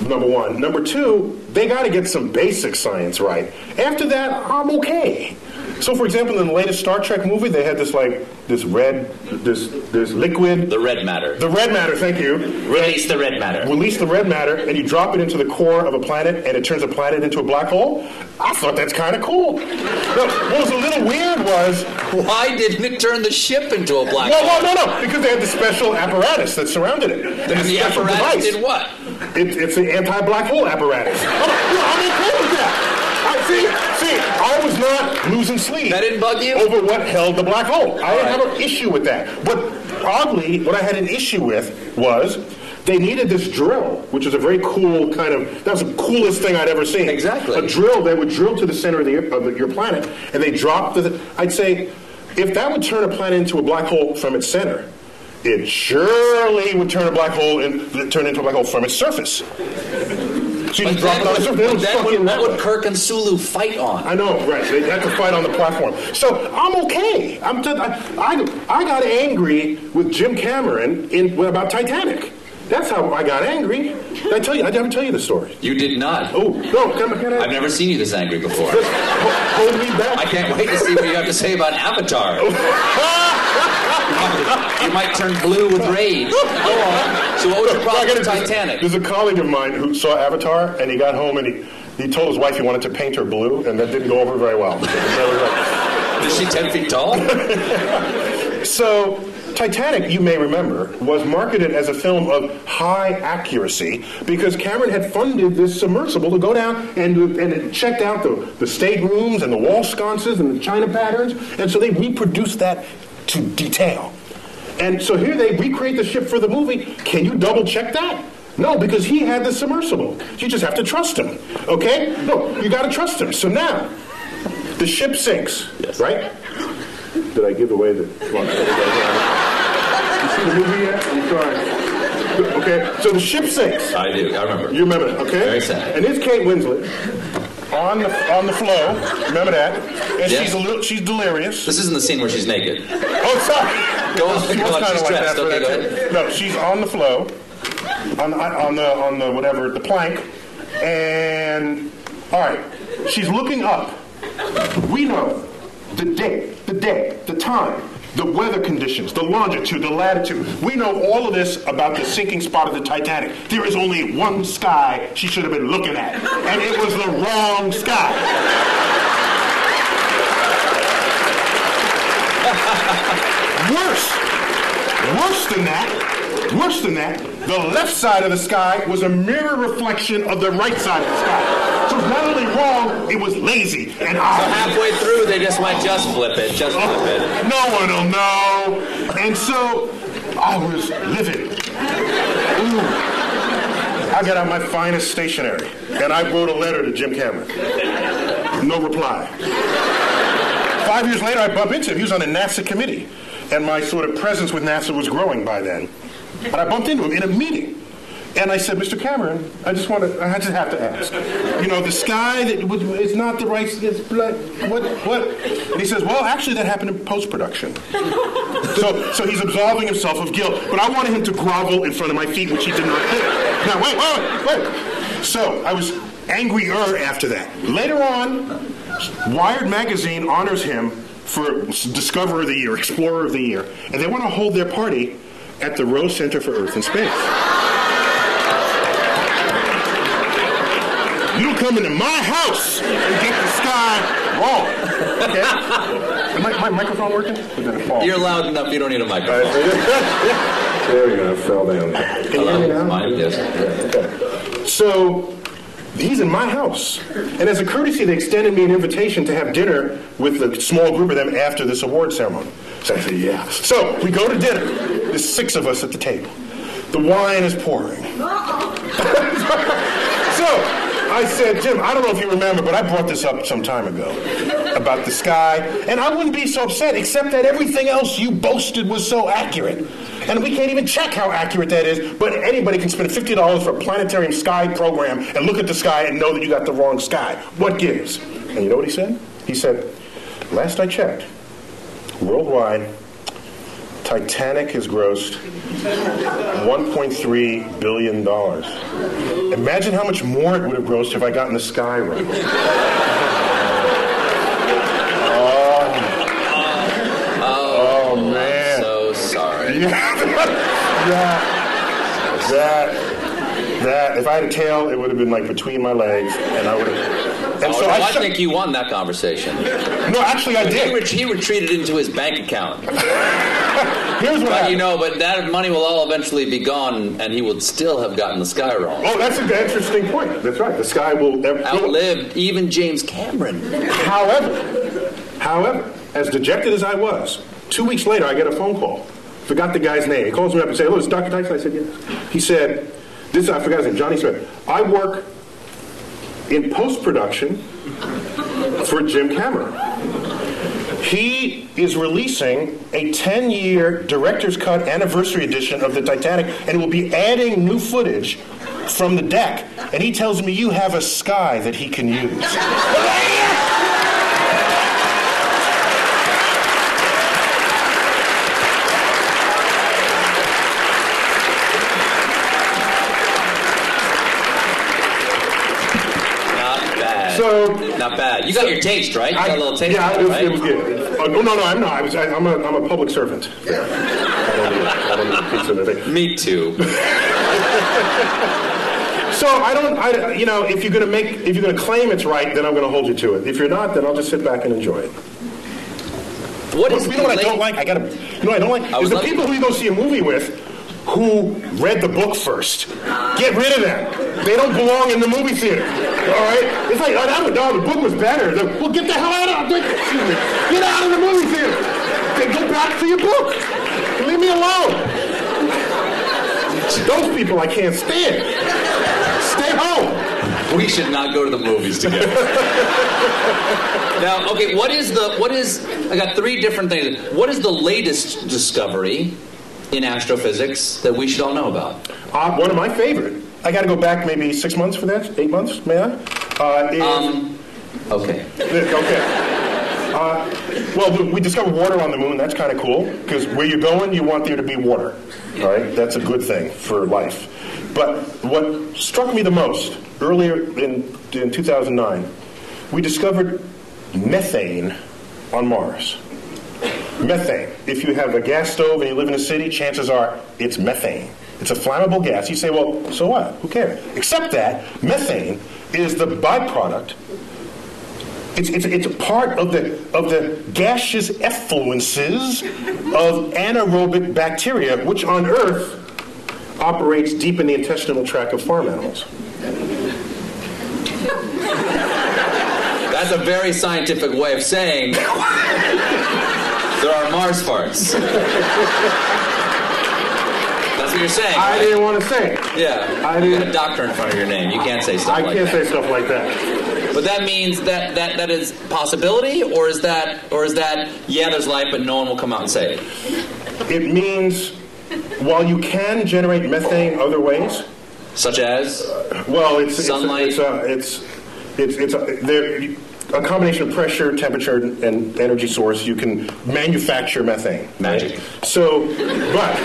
Number one. Number two, they got to get some basic science right. After that, I'm okay. So, for example, in the latest Star Trek movie, they had this liquid.
The red matter.
The red matter, thank you.
Release the red matter.
Release the red matter, and you drop it into the core of a planet, and it turns a planet into a black hole. I thought that's kind of cool. What was a little weird was...
Why didn't it turn the ship into a black hole?
Well, no, because they had the special apparatus that surrounded it.
And the apparatus did what?
It's an anti-black hole apparatus. I'm okay with that. I was not losing sleep.
That didn't bug you?
Over what held the black hole. I didn't have an issue with that. But oddly, what I had an issue with was they needed this drill, which is a very cool kind of, that was the coolest thing I'd ever seen.
Exactly.
A drill that would drill to the center of your planet, and they dropped I'd say, if that would turn a planet into a black hole from its center, it surely would turn into a black hole from its surface. So you just drop it on the surface.
What would Kirk and Sulu fight on?
I know, right. They have to fight on the platform. So I'm okay. I got angry with Jim Cameron about Titanic. That's how I got angry. Did I tell you? I didn't tell you the story.
You did not.
Oh, no. Can I?
I've never seen you this angry before.
Just hold me back.
I can't wait to see what you have to say about Avatar. You might turn blue with rage. Go on. So what was your problem with Titanic?
There's a colleague of mine who saw Avatar, and he got home and he told his wife he wanted to paint her blue, and that didn't go over very well.
Is she 10 feet tall?
So Titanic, you may remember, was marketed as a film of high accuracy because Cameron had funded this submersible to go down and it checked out the staterooms and the wall sconces and the china patterns, and so they reproduced that to detail. And so here they recreate the ship for the movie. Can you double check that? No, because he had the submersible. You just have to trust him, okay? No, you got to trust him. So now, the ship sinks, right? Did I give away the... You see the movie yet? I'm sorry. Okay, so the ship sinks.
I do. I remember.
You remember that, okay?
Very sad.
And here's Kate Winslet on the flow. Remember that? And
Yes.
she's delirious.
This isn't the scene where she's naked.
Oh, sorry.
Go on.
She's
Go on.
kind
She's
of like
dressed.
that for
Okay,
that
go
too.
ahead.
No, she's on the flow, on the whatever, the plank, and all right, she's looking up. We know the date, the time, the weather conditions, the longitude, the latitude. We know all of this about the sinking spot of the Titanic. There is only one sky she should have been looking at, and it was the wrong sky. Worse than that, the left side of the sky was a mirror reflection of the right side of the sky. So it's not only wrong, it was lazy and
So halfway through, they just went, just flip it.
No one will know. And so I was livid. Ooh. I got out my finest stationery, and I wrote a letter to Jim Cameron. No reply. 5 years later, I bumped into him. He was on the NASA committee, and my sort of presence with NASA was growing by then. But I bumped into him in a meeting. And I said, Mr. Cameron, I just have to ask. You know, the sky is not the right, it's black, what? And he says, well, actually that happened in post-production. So he's absolving himself of guilt. But I wanted him to grovel in front of my feet, which he did not do. Now, wait. So I was angrier after that. Later on, Wired magazine honors him for Discoverer of the Year, Explorer of the Year. And they want to hold their party at the Rose Center for Earth and Space. You don't come into my house and get the sky wrong. Okay? Is my microphone working? Or did it fall?
You're loud enough, you don't need a microphone.
There we go, it fell down. Can you hear me now?
Mine, yes.
Okay. So, he's in my house. And as a courtesy, they extended me an invitation to have dinner with a small group of them after this award ceremony. So I said, yeah. So, we go to dinner. There's 6 of us at the table. The wine is pouring. So, I said, Jim, I don't know if you remember, but I brought this up some time ago about the sky, and I wouldn't be so upset except that everything else you boasted was so accurate. And we can't even check how accurate that is, but anybody can spend $50 for a planetarium sky program and look at the sky and know that you got the wrong sky. What gives? And you know what he said? He said, last I checked, worldwide, Titanic has grossed $1.3 billion. Imagine how much more it would have grossed if I gotten the sky right. Oh man.
I'm so sorry.
That. If I had a tail, it would have been like between my legs, and I would have. And so
I think you won that conversation.
No, actually, I did.
He retreated into his bank account.
Here's what happened.
But that money will all eventually be gone, and he would still have gotten the sky wrong.
Oh, that's an interesting point. That's right. The sky will
outlive even James Cameron.
However, as dejected as I was, 2 weeks later I get a phone call. Forgot the guy's name. He calls me up and says, "Hello, it's Dr. Tyson." I said, "Yes." He said, I forgot his name, Johnny Smith. "I work in post-production for Jim Cameron. He is releasing a 10-year director's cut anniversary edition of the Titanic, and will be adding new footage from the deck. And he tells me you have a sky that he can use."
Not bad. You got your taste, right? You got a little taste.
Yeah,
right?
It was good. No, I'm not. I'm a public servant. Yeah. I don't need a piece of the thing.
Me too.
So if you're gonna claim it's right, then I'm gonna hold you to it. If you're not, then I'll just sit back and enjoy it.
What is
you know what I don't like? I don't like is the people who you go see a movie with who read the book first. Get rid of them. They don't belong in the movie theater. All right? It's like, the book was better. Well, get the hell out of it. Get out of the movie theater. Then go back to your book. Leave me alone. Those people I can't stand. Stay home.
We should not go to the movies together. Now, okay, I got three different things. What is the latest discovery in astrophysics that we should all know about?
One of my favorite. I got to go back maybe 6 months for that. 8 months, may I?
Okay.
Okay. Well, we discovered water on the moon. That's kind of cool because where you're going, you want there to be water. All right, that's a good thing for life. But what struck me the most earlier in 2009, we discovered methane on Mars. Methane. If you have a gas stove and you live in a city, chances are it's methane. It's a flammable gas. You say, well, so what? Who cares? Except that methane is the byproduct. It's a part of the gaseous effluences of anaerobic bacteria, which on Earth operates deep in the intestinal tract of farm animals.
That's a very scientific way of saying there are Mars farts. That's what you're saying, right?
I didn't want to say it.
Yeah. You got a doctor in front of your name. You can't say stuff like that.
I can't say stuff like that.
But that means that is possibility, or is that yeah, there's life, but no one will come out and say it?
It means while you can generate methane other ways,
such as
it's
sunlight.
It's a combination of pressure, temperature, and energy source. You can manufacture methane.
Magic.
Right? So, but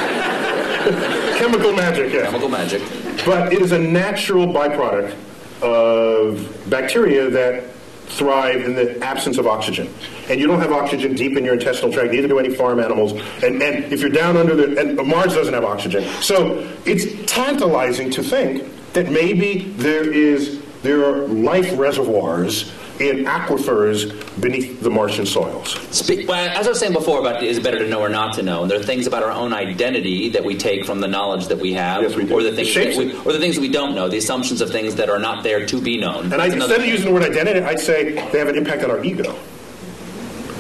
chemical magic. Yes.
Chemical magic.
But it is a natural byproduct of bacteria that thrive in the absence of oxygen. And you don't have oxygen deep in your intestinal tract, neither do any farm animals. And if you're down under and Mars doesn't have oxygen. So it's tantalizing to think that maybe there are life reservoirs in aquifers beneath the Martian soils.
As I was saying before about is it better to know or not to know, and there are things about our own identity that we take from the knowledge that we have,
yes, we do.
or the things that we don't know, the assumptions of things that are not there to be known.
And instead of using the word identity, I'd say they have an impact on our ego.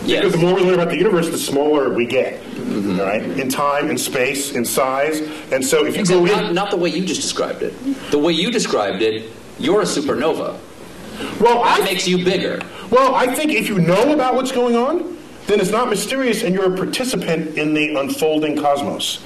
Yes.
Because the more we learn about the universe, the smaller we get. Mm-hmm. All right, in time, in space, in size, and so if you go in,
not the way you just described it. The way you described it, you're a supernova.
Well,
that makes you bigger.
Well, I think if you know about what's going on, then it's not mysterious and you're a participant in the unfolding cosmos.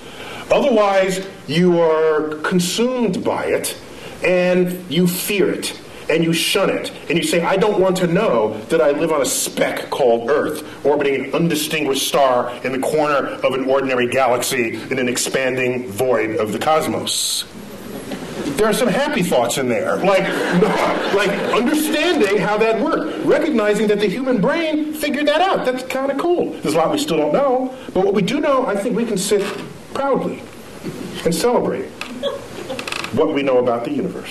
Otherwise, you are consumed by it and you fear it and you shun it. And you say, I don't want to know that I live on a speck called Earth, orbiting an undistinguished star in the corner of an ordinary galaxy in an expanding void of the cosmos. There are some happy thoughts in there, like understanding how that worked, recognizing that the human brain figured that out. That's kind of cool. There's a lot we still don't know, but what we do know, I think we can sit proudly and celebrate what we know about the universe.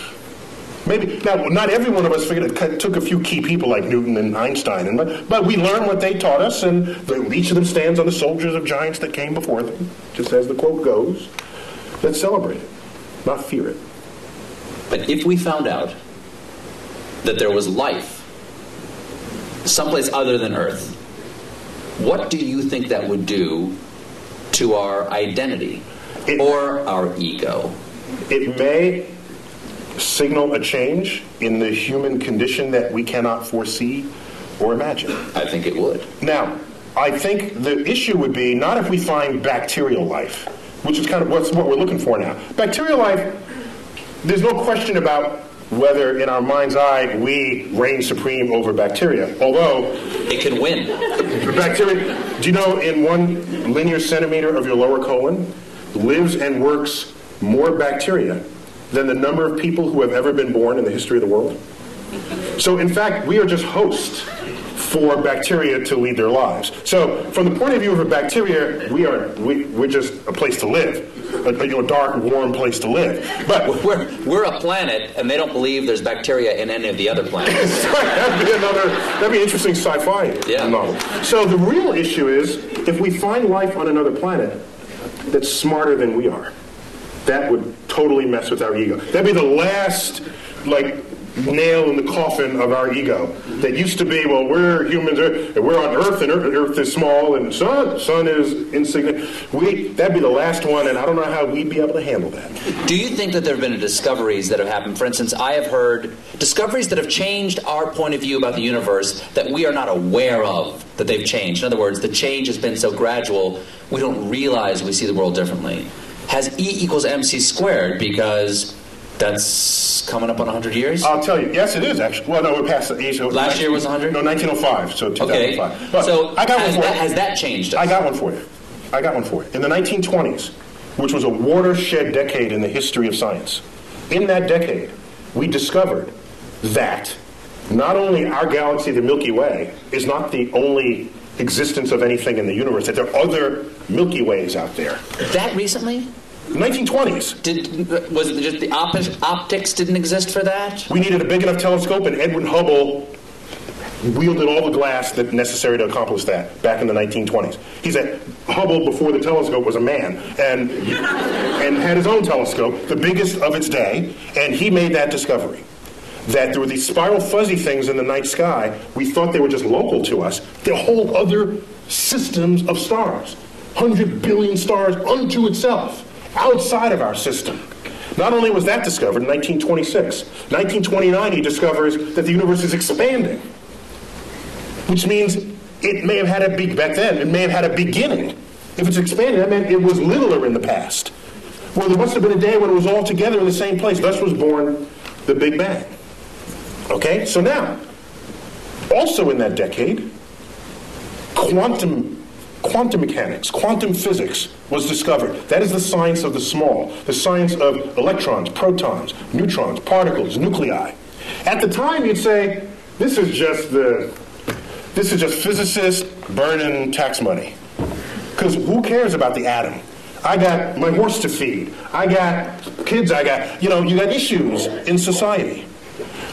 Maybe now, not every one of us figured it. Took a few key people like Newton and Einstein, but we learned what they taught us, and each of them stands on the shoulders of giants that came before them, just as the quote goes. Let's celebrate it, not fear it.
But if we found out that there was life someplace other than Earth, what do you think that would do to our identity or our ego?
It may signal a change in the human condition that we cannot foresee or imagine.
I think it would.
Now, I think the issue would be not if we find bacterial life, which is kind of what we're looking for now. Bacterial life, there's no question about whether in our mind's eye we reign supreme over bacteria, although
it can win.
Bacteria, do you know in 1 linear centimeter of your lower colon lives and works more bacteria than the number of people who have ever been born in the history of the world? So in fact, we are just hosts for bacteria to lead their lives. So from the point of view of a bacteria, we're just a place to live, a dark, warm place to live. But
we're a planet, and they don't believe there's bacteria in any of the other planets.
That'd be an interesting sci-fi novel. So the real issue is, if we find life on another planet that's smarter than we are, that would totally mess with our ego. That'd be the last, nail in the coffin of our ego. That used to be, well, we're humans, and we're on Earth, and Earth is small, and sun is insignificant. That'd be the last one, and I don't know how we'd be able to handle that.
Do you think that there have been discoveries that have happened? For instance, I have heard discoveries that have changed our point of view about the universe that we are not aware of, that they've changed. In other words, the change has been so gradual, we don't realize we see the world differently. Has E equals MC squared, because that's coming up on 100 years?
I'll tell you. Yes, it is, actually. Well, no, we're past the age.
Last year was 100?
No, 1905, so 2005.
Okay.
But
so
I got one for you.
Has that changed us?
I got one for you. In the 1920s, which was a watershed decade in the history of science, in that decade, we discovered that not only our galaxy, the Milky Way, is not the only existence of anything in the universe, that there are other Milky Ways out there.
That recently?
1920s.
Was it just the optics didn't exist for that?
We needed a big enough telescope, and Edwin Hubble wielded all the glass that necessary to accomplish that back in the 1920s. He said Hubble, before the telescope, was a man and had his own telescope, the biggest of its day, and he made that discovery. That there were these spiral fuzzy things in the night sky. We thought they were just local to us. They're whole other systems of stars. 100 billion stars unto itself, outside of our system. Not only was that discovered in 1926, 1929 he discovers that the universe is expanding, which means it may have had a back then, it may have had a beginning. If it's expanding, that meant it was littler in the past. Well, there must have been a day when it was all together in the same place. Thus was born the Big Bang. Okay, so now, also in that decade, quantum mechanics, quantum physics was discovered. That is the science of the small, the science of electrons, protons, neutrons, particles, nuclei. At the time, you'd say, this is just physicists burning tax money. Because who cares about the atom? I got my horse to feed. I got kids. You got issues in society.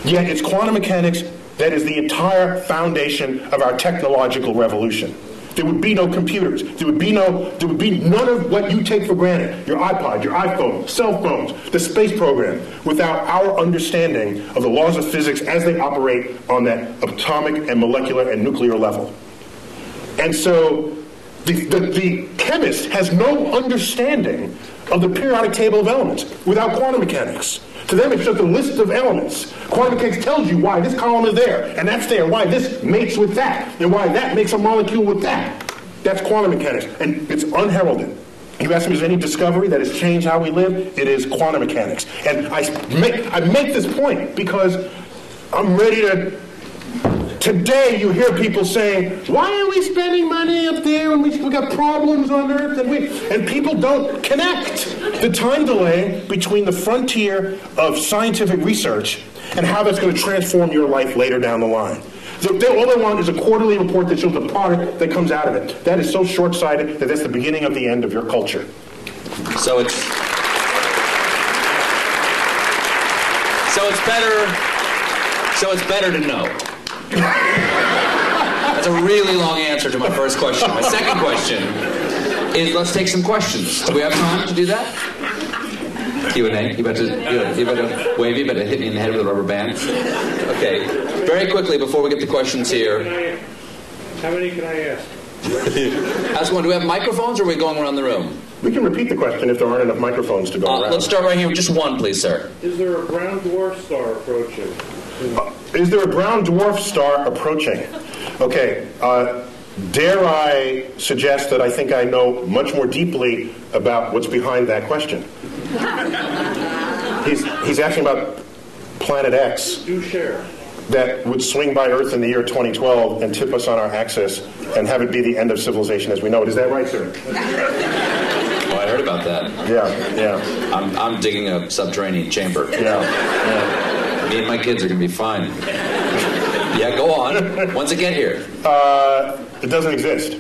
Yet it's quantum mechanics that is the entire foundation of our technological revolution. There would be no computers. There would be none of what you take for granted. Your iPod, your iPhone, cell phones, the space program, without our understanding of the laws of physics as they operate on that atomic and molecular and nuclear level. And so the chemist has no understanding of the periodic table of elements without quantum mechanics. To them, it's just a list of elements. Quantum mechanics tells you why this column is there, and that's there, why this mates with that, and why that makes a molecule with that. That's quantum mechanics, and it's unheralded. You ask me, is there any discovery that has changed how we live? It is quantum mechanics. And I make this point because I'm ready to... Today, you hear people saying, why are we spending money up there when we got problems on Earth? And people don't connect the time delay between the frontier of scientific research and how that's going to transform your life later down the line. All they want is a quarterly report that shows the product that comes out of it. That is so short-sighted that that's the beginning of the end of your culture.
So So it's better to know. That's a really long answer to my first question. My second question is, let's take some questions. Do we have time to do that? Q&A. You about to wave, you about to hit me in the head with a rubber band? Okay. Very quickly, before we get the questions here.
How many can I ask?
Ask one. Do we have microphones, or are we going around the room?
We can repeat the question if there aren't enough microphones to go around.
Let's start right here with just one, please, sir.
Is there a brown dwarf star approaching?
Is there a brown dwarf star approaching? Okay. Dare I suggest that I think I know much more deeply about what's behind that question? He's asking about Planet X.
Do share.
That would swing by Earth in the year 2012 and tip us on our axis and have it be the end of civilization as we know it. Is that right, sir?
Oh, I heard about that.
Yeah.
I'm digging a subterranean chamber.
Yeah.
Me and my kids are going to be fine. Yeah, go on. When's it get here?
It doesn't exist.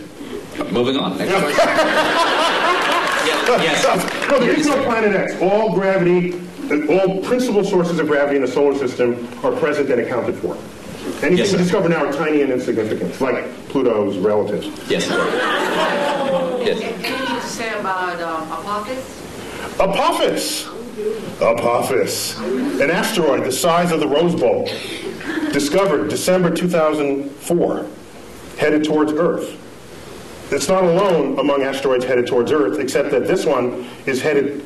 Moving on. Next question. Yes.
No, there is no Planet X. All gravity, all principal sources of gravity in the solar system are present and accounted for. Anything we discover now are tiny and insignificant, like Pluto's relatives.
Yes. Yes.
Anything to say about Apophis?
Apophis. An asteroid the size of the Rose Bowl. Discovered December 2004. Headed towards Earth. It's not alone among asteroids headed towards Earth, except that this one is headed,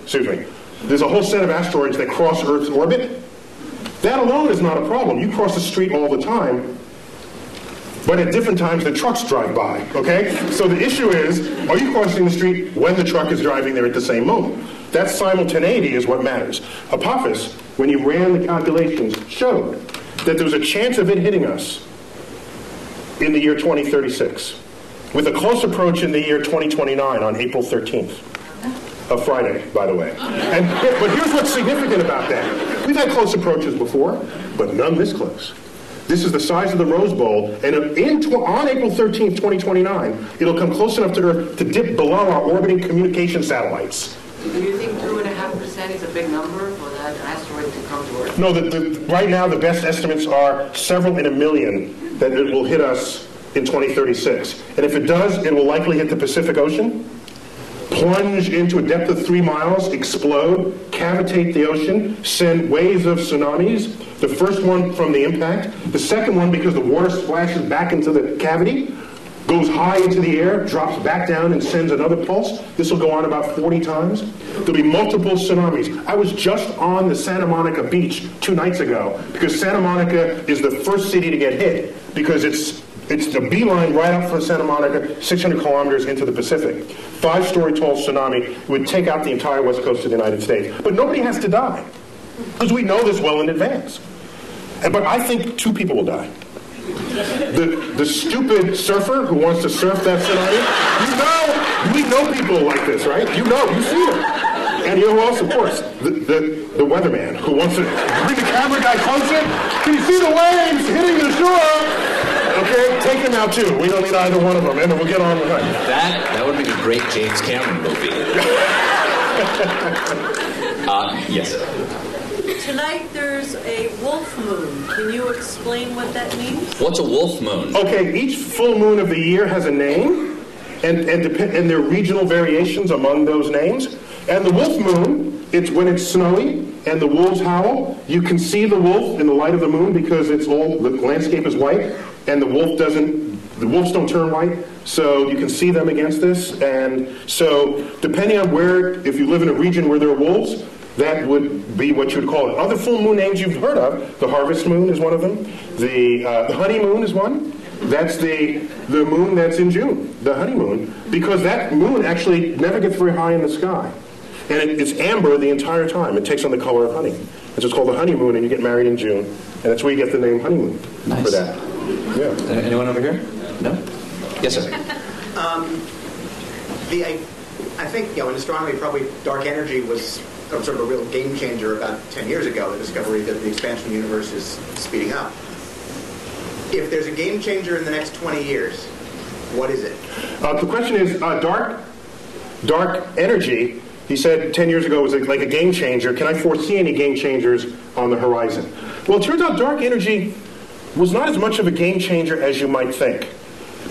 there's a whole set of asteroids that cross Earth's orbit. That alone is not a problem. You cross the street all the time, but at different times the trucks drive by, okay? So the issue is, are you crossing the street when the truck is driving there at the same moment? That simultaneity is what matters. Apophis, when you ran the calculations, showed that there was a chance of it hitting us in the year 2036, with a close approach in the year 2029 on April 13th. A Friday, by the way. But here's what's significant about that. We've had close approaches before, but none this close. This is the size of the Rose Bowl, and on April 13th, 2029, it'll come close enough to Earth to dip below our orbiting communication satellites.
Do you think 2.5% is a big number for that asteroid to come to Earth?
No, right now the best estimates are several in a million that it will hit us in 2036. And if it does, it will likely hit the Pacific Ocean, plunge into a depth of 3 miles, explode, cavitate the ocean, send waves of tsunamis. The first one from the impact. The second one, because the water splashes back into the cavity, goes high into the air, drops back down, and sends another pulse. This will go on about 40 times. There'll be multiple tsunamis. I was just on the Santa Monica beach 2 nights ago, because Santa Monica is the first city to get hit, because it's the beeline right up from Santa Monica, 600 kilometers into the Pacific. 5-story tall tsunami would take out the entire west coast of the United States. But nobody has to die, because we know this well in advance. But I think 2 people will die. The stupid surfer who wants to surf that tsunami, we know people like this, right? You see them. And you know who else, of course? The weatherman who wants to bring the camera guy closer. Can you see the waves hitting the shore? Okay, take him out too. We don't need either one of them, and we'll get on with it.
That would make a great James Cameron movie. Yes.
Tonight there's a wolf moon. Can you explain what that means?
What's a wolf moon?
Okay, each full moon of the year has a name, and there are regional variations among those names. And the wolf moon, it's when it's snowy and the wolves howl. You can see the wolf in the light of the moon because the landscape is white, and the wolves don't turn white, so you can see them against this. And so depending on if you live in a region where there are wolves, that would be what you would call it. Other full moon names you've heard of, the harvest moon is one of them. The honeymoon is one. That's the moon that's in June, the honeymoon, because that moon actually never gets very high in the sky. And it's amber the entire time. It takes on the color of honey. And so it's called the honeymoon, and you get married in June. And that's where you get the name honeymoon for that. Yeah.
Anyone over here? No? Yes, sir.
I think, in astronomy, probably dark energy was sort of a real game changer about 10 years ago, the discovery that the expansion of the universe is speeding up. If there's a game changer in the next 20 years, what is it?
The question is, dark energy He said 10 years ago it was like a game changer. Can I foresee any game changers on the horizon? Well, it turns out dark energy was not as much of a game changer as you might think.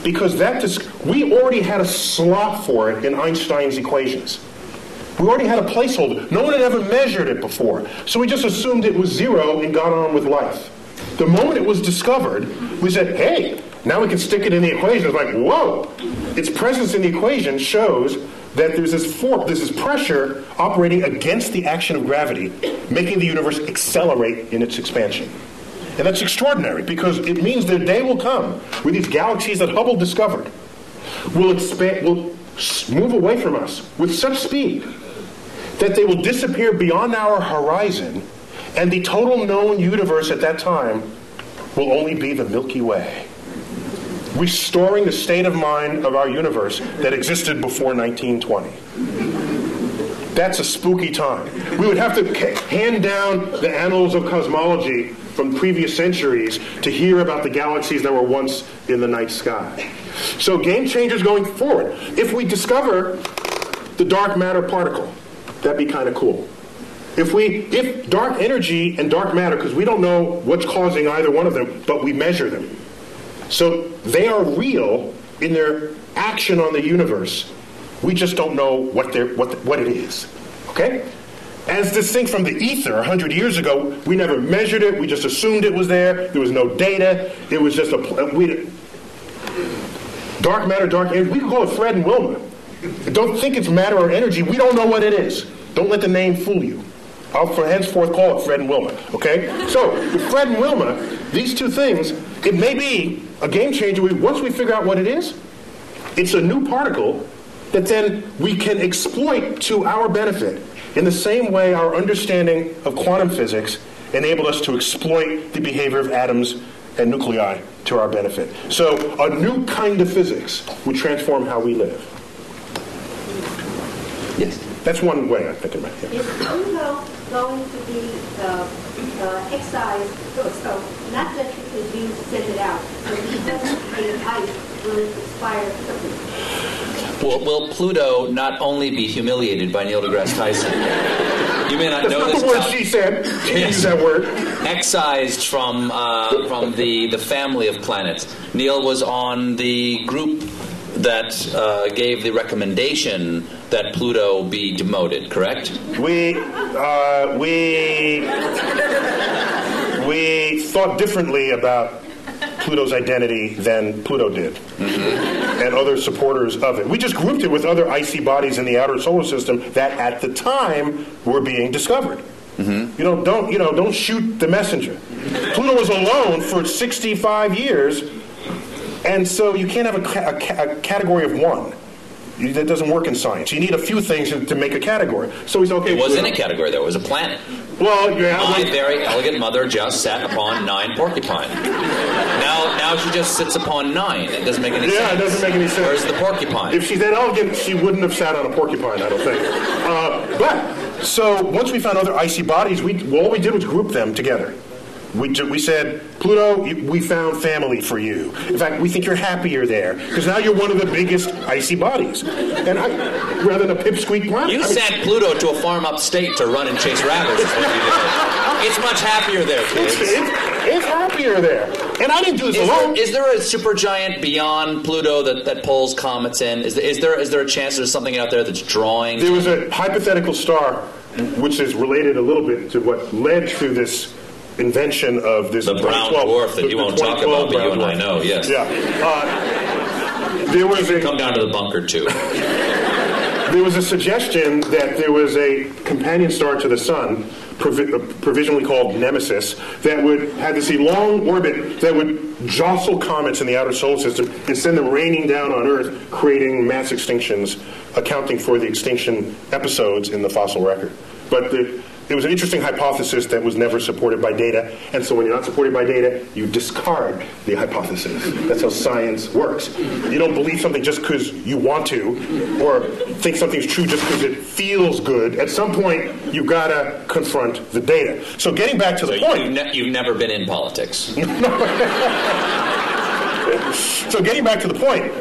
Because we already had a slot for it in Einstein's equations. We already had a placeholder. No one had ever measured it before. So we just assumed it was zero and got on with life. The moment it was discovered, we said, hey, now we can stick it in the equation. It's like, whoa! Its presence in the equation shows that there's this pressure operating against the action of gravity, making the universe accelerate in its expansion. And that's extraordinary, because it means the day will come where these galaxies that Hubble discovered will move away from us with such speed that they will disappear beyond our horizon, and the total known universe at that time will only be the Milky Way, restoring the state of mind of our universe that existed before 1920. That's a spooky time. We would have to hand down the annals of cosmology from previous centuries to hear about the galaxies that were once in the night sky. So game changers going forward. If we discover the dark matter particle, that'd be kind of cool. If dark energy and dark matter, because we don't know what's causing either one of them, but we measure them. So they are real in their action on the universe. We just don't know what it is. Okay? As distinct from the ether 100 years ago, we never measured it. We just assumed it was there. There was no data. It was just dark matter, dark energy. We can call it Fred and Wilma. Don't think it's matter or energy. We don't know what it is. Don't let the name fool you. I'll henceforth call it Fred and Wilma. Okay? So, with Fred and Wilma, these two things, it may be a game changer. Once we figure out what it is, it's a new particle that then we can exploit to our benefit in the same way our understanding of quantum physics enabled us to exploit the behavior of atoms and nuclei to our benefit. So a new kind of physics would transform how we live. Yes, that's one way I'm thinking about it.
Is Pluto going to be excised, so not just because you send it out, but because the ice will expire quickly?
Will Pluto not only be humiliated by Neil deGrasse Tyson? You may not know this.
That's not the word she said. She used that word.
Excised from the family of planets. Neil was on the group that gave the recommendation that Pluto be demoted, correct?
We thought differently about Pluto's identity than Pluto did, and other supporters of it. We just grouped it with other icy bodies in the outer solar system that, at the time, were being discovered. Don't shoot the messenger. Pluto was alone for 65 years, and so you can't have a category of one. That doesn't work in science. You need a few things to make a category. So he's okay.
It wasn't a category, though. It was a planet.
Well, yeah.
My very elegant mother just sat upon 9 porcupine. Now she just sits upon 9. It doesn't make any sense.
Yeah, it doesn't make any sense.
Where's the porcupine?
If she's that elegant, she wouldn't have sat on a porcupine, I don't think. So once we found other icy bodies, all we did was group them together. We said, Pluto, we found family for you. In fact, we think you're happier there, because now you're one of the biggest icy bodies. And rather than a pipsqueak planet.
You sent Pluto to a farm upstate to run and chase rabbits. Is what you did. It's much happier there, kids.
It's happier there. And I didn't do this alone.
Is there a supergiant beyond Pluto that pulls comets in? Is there a chance there's something out there that's drawing?
There was a hypothetical star, which is related a little bit to what led to this invention of this
the brown dwarf that you won't talk about, but you and I know. Yes.
Yeah. There was
come down to the bunker too.
There was a suggestion that there was a companion star to the Sun, provisionally called Nemesis, that would have this long orbit that would jostle comets in the outer solar system and send them raining down on Earth, creating mass extinctions, accounting for the extinction episodes in the fossil record. But it was an interesting hypothesis that was never supported by data, and so when you're not supported by data, you discard the hypothesis. That's how science works. You don't believe something just because you want to, or think something's true just because it feels good. At some point, you've got to confront the data. So getting back to the point...
You've never been in politics.
So getting back to the point,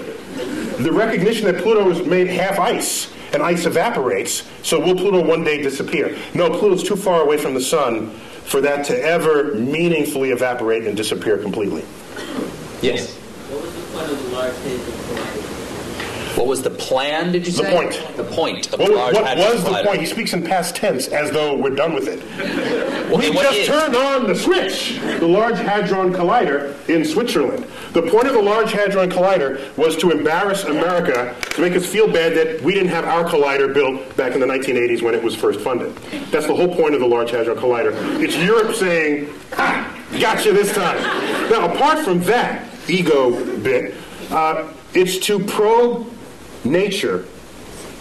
the recognition that Pluto is made half ice, and ice evaporates, so will Pluto one day disappear? No, Pluto's too far away from the sun for that to ever meaningfully evaporate and disappear completely.
Yes?
What was the point of the Large Hadron Collider?
What was the plan, did you say?
The point.
The point of
What
the Large Hadron
was the
Collider.
point? He speaks in past tense as though we're done with it.
Okay,
We
what
just
is?
turned on the switch, the Large Hadron Collider in Switzerland. The point of the Large Hadron Collider was to embarrass America, to make us feel bad that we didn't have our collider built back in the 1980s when it was first funded. That's the whole point of the Large Hadron Collider. It's Europe saying, "Ha, gotcha this time." Now, apart from that ego bit, it's to probe nature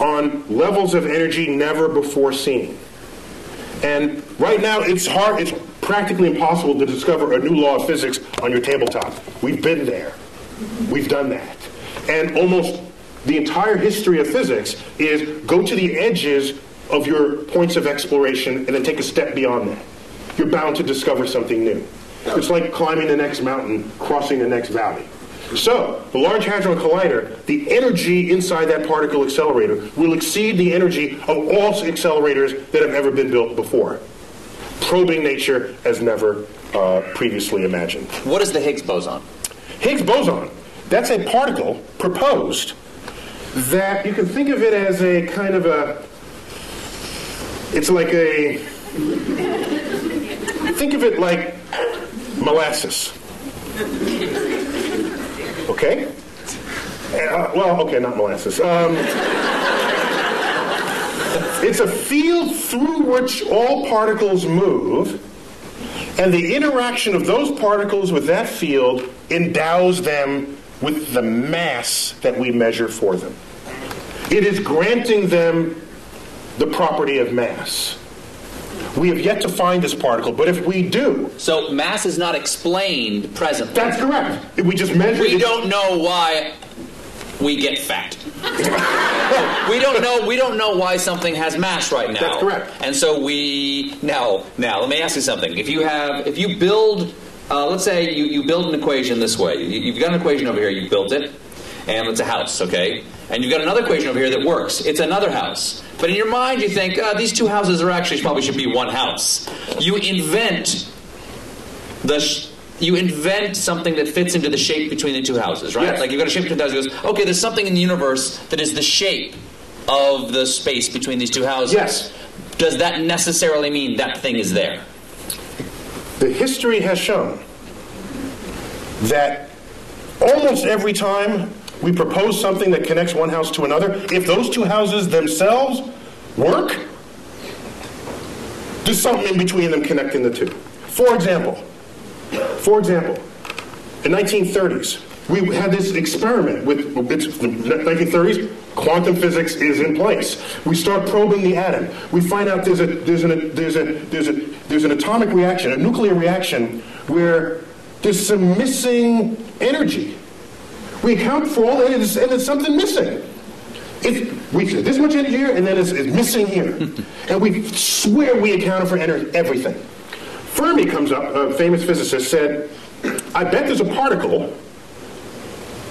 on levels of energy never before seen. And right now, it's practically impossible to discover a new law of physics on your tabletop. We've been there. We've done that. And almost the entire history of physics is go to the edges of your points of exploration and then take a step beyond that. You're bound to discover something new. It's like climbing the next mountain, crossing the next valley. So, the Large Hadron Collider, the energy inside that particle accelerator will exceed the energy of all accelerators that have ever been built before, probing nature as never previously imagined.
What is the Higgs boson?
Higgs boson, that's a particle proposed that you can think of it as a kind of it's like think of it like molasses. Okay? Okay, not molasses. It's a field through which all particles move, and the interaction of those particles with that field endows them with the mass that we measure for them. It is granting them the property of mass. We have yet to find this particle, but if we do...
So mass is not explained presently.
That's correct. We just measure...
We don't know why we get fat. we don't know why something has mass right now.
That's correct.
And so now let me ask you something. If you build let's say you build an equation this way. You've got an equation over here, you built it, and it's a house, okay? And you've got another equation over here that works. It's another house. But in your mind, you think, these two houses are actually probably should be one house. You invent something that fits into the shape between the two houses, right?
Yes.
Like you've got a shape between the two houses. Goes, okay, there's something in the universe that is the shape of the space between these two houses.
Yes.
Does that necessarily mean that thing is there?
The history has shown that almost every time we propose something that connects one house to another, if those two houses themselves work, there's something in between them connecting the two. For example, in 1930s, we had this experiment with the 1930s. Quantum physics is in place. We start probing the atom. We find out there's an atomic reaction, a nuclear reaction, where there's some missing energy. We account for all that, and there's something missing. We say this much energy here, and then it's missing here. And we swear we accounted for everything. Fermi comes up, a famous physicist, said, I bet there's a particle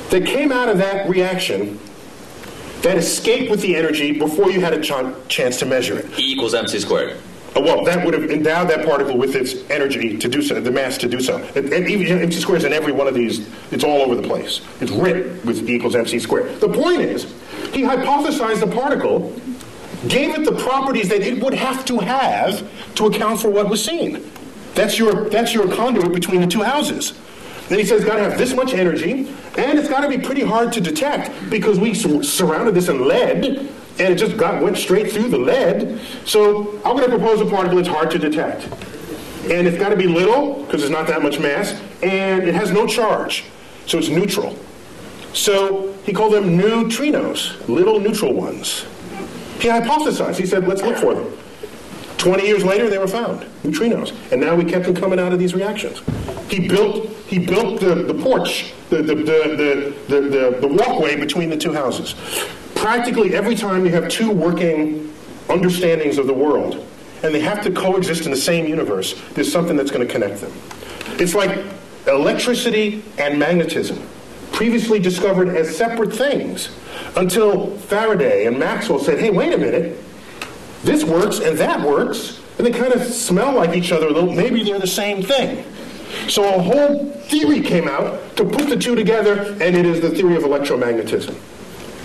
that came out of that reaction that escaped with the energy before you had a chance to measure it.
E equals mc squared.
Well, that would have endowed that particle with its energy to do so, the mass to do so. And even mc squared is in every one of these, it's all over the place. It's written with E equals mc squared. The point is, he hypothesized the particle, gave it the properties that it would have to account for what was seen. That's your conduit between the two houses. Then he says it's got to have this much energy, and it's got to be pretty hard to detect because we surrounded this in lead, and it just went straight through the lead. So I'm going to propose a particle that's hard to detect. And it's got to be little, because there's not that much mass, and it has no charge, so it's neutral. So he called them neutrinos, little neutral ones. He hypothesized. He said, let's look for them. 20 years later, they were found, neutrinos. And now we kept them coming out of these reactions. He built the porch, the walkway between the two houses. Practically every time you have two working understandings of the world, and they have to coexist in the same universe, there's something that's going to connect them. It's like electricity and magnetism, previously discovered as separate things, until Faraday and Maxwell said, hey, wait a minute, this works and that works, and they kind of smell like each other a little. Maybe they're the same thing. So a whole theory came out to put the two together, and it is the theory of electromagnetism.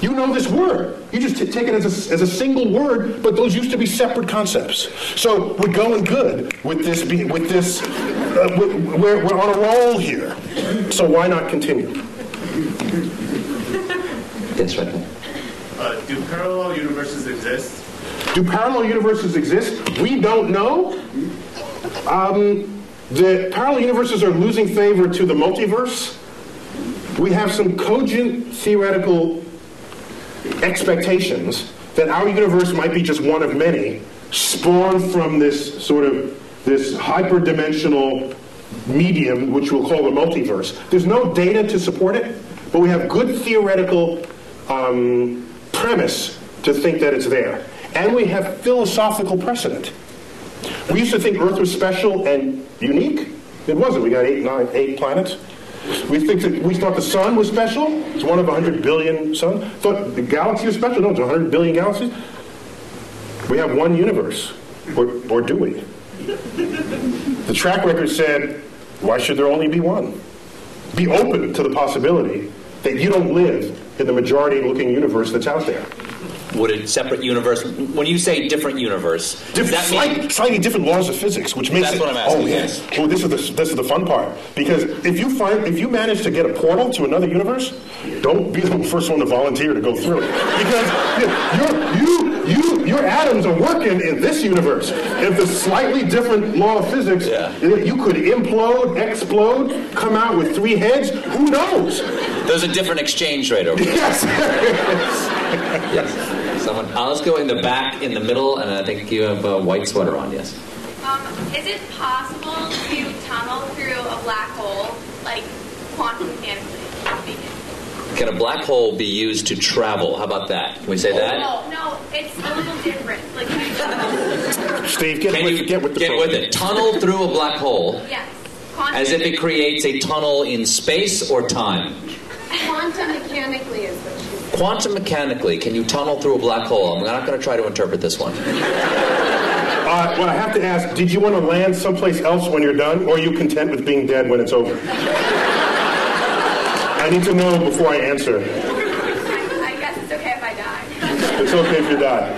You know this word. You just take it as a single word, but those used to be separate concepts. So we're going good with this. We're on a roll here. So why not continue?
Yes, right there.
Do parallel universes exist?
Do parallel universes exist? We don't know. The parallel universes are losing favor to the multiverse. We have some cogent theoretical expectations that our universe might be just one of many, spawned from this sort of this hyperdimensional medium, which we'll call the multiverse. There's no data to support it, but we have good theoretical premise to think that it's there. And we have philosophical precedent. We used to think Earth was special and unique. It wasn't. We got 8 planets. We thought the sun was special. It's one of 100 billion suns. Thought the galaxy was special. No, it's 100 billion galaxies. We have one universe. Or do we? The track record said, why should there only be one? Be open to the possibility that you don't live in the majority-looking universe that's out there.
Would a separate universe, when you say different universe, does that mean
slightly different laws of physics, which makes
That's what I'm asking.
Oh yes. Well, this is the fun part, because if you manage to get a portal to another universe, don't be the first one to volunteer to go through it, because your atoms are working in this universe. If the slightly different law of physics, you could implode, explode, come out with 3 heads. Who knows?
There's a different exchange rate over there.
Yes.
Yes. Someone, let's go in the back, in the middle, and I think you have a white sweater on, yes.
Is it possible to tunnel through a black hole, like quantum mechanically speaking?
Can a black hole be used to travel? How about that? Can we say that?
No, it's a little different. Like,
Steve, get with
it. Tunnel through a black hole.
Yes.
As if it creates a tunnel in space or time.
Quantum mechanically is what she said.
Quantum mechanically, can you tunnel through a black hole? I'm not going to try to interpret this one.
Well, I have to ask, did you want to land someplace else when you're done, or are you content with being dead when it's over? I need to know before I answer.
I guess it's okay if I die.
It's okay if you die.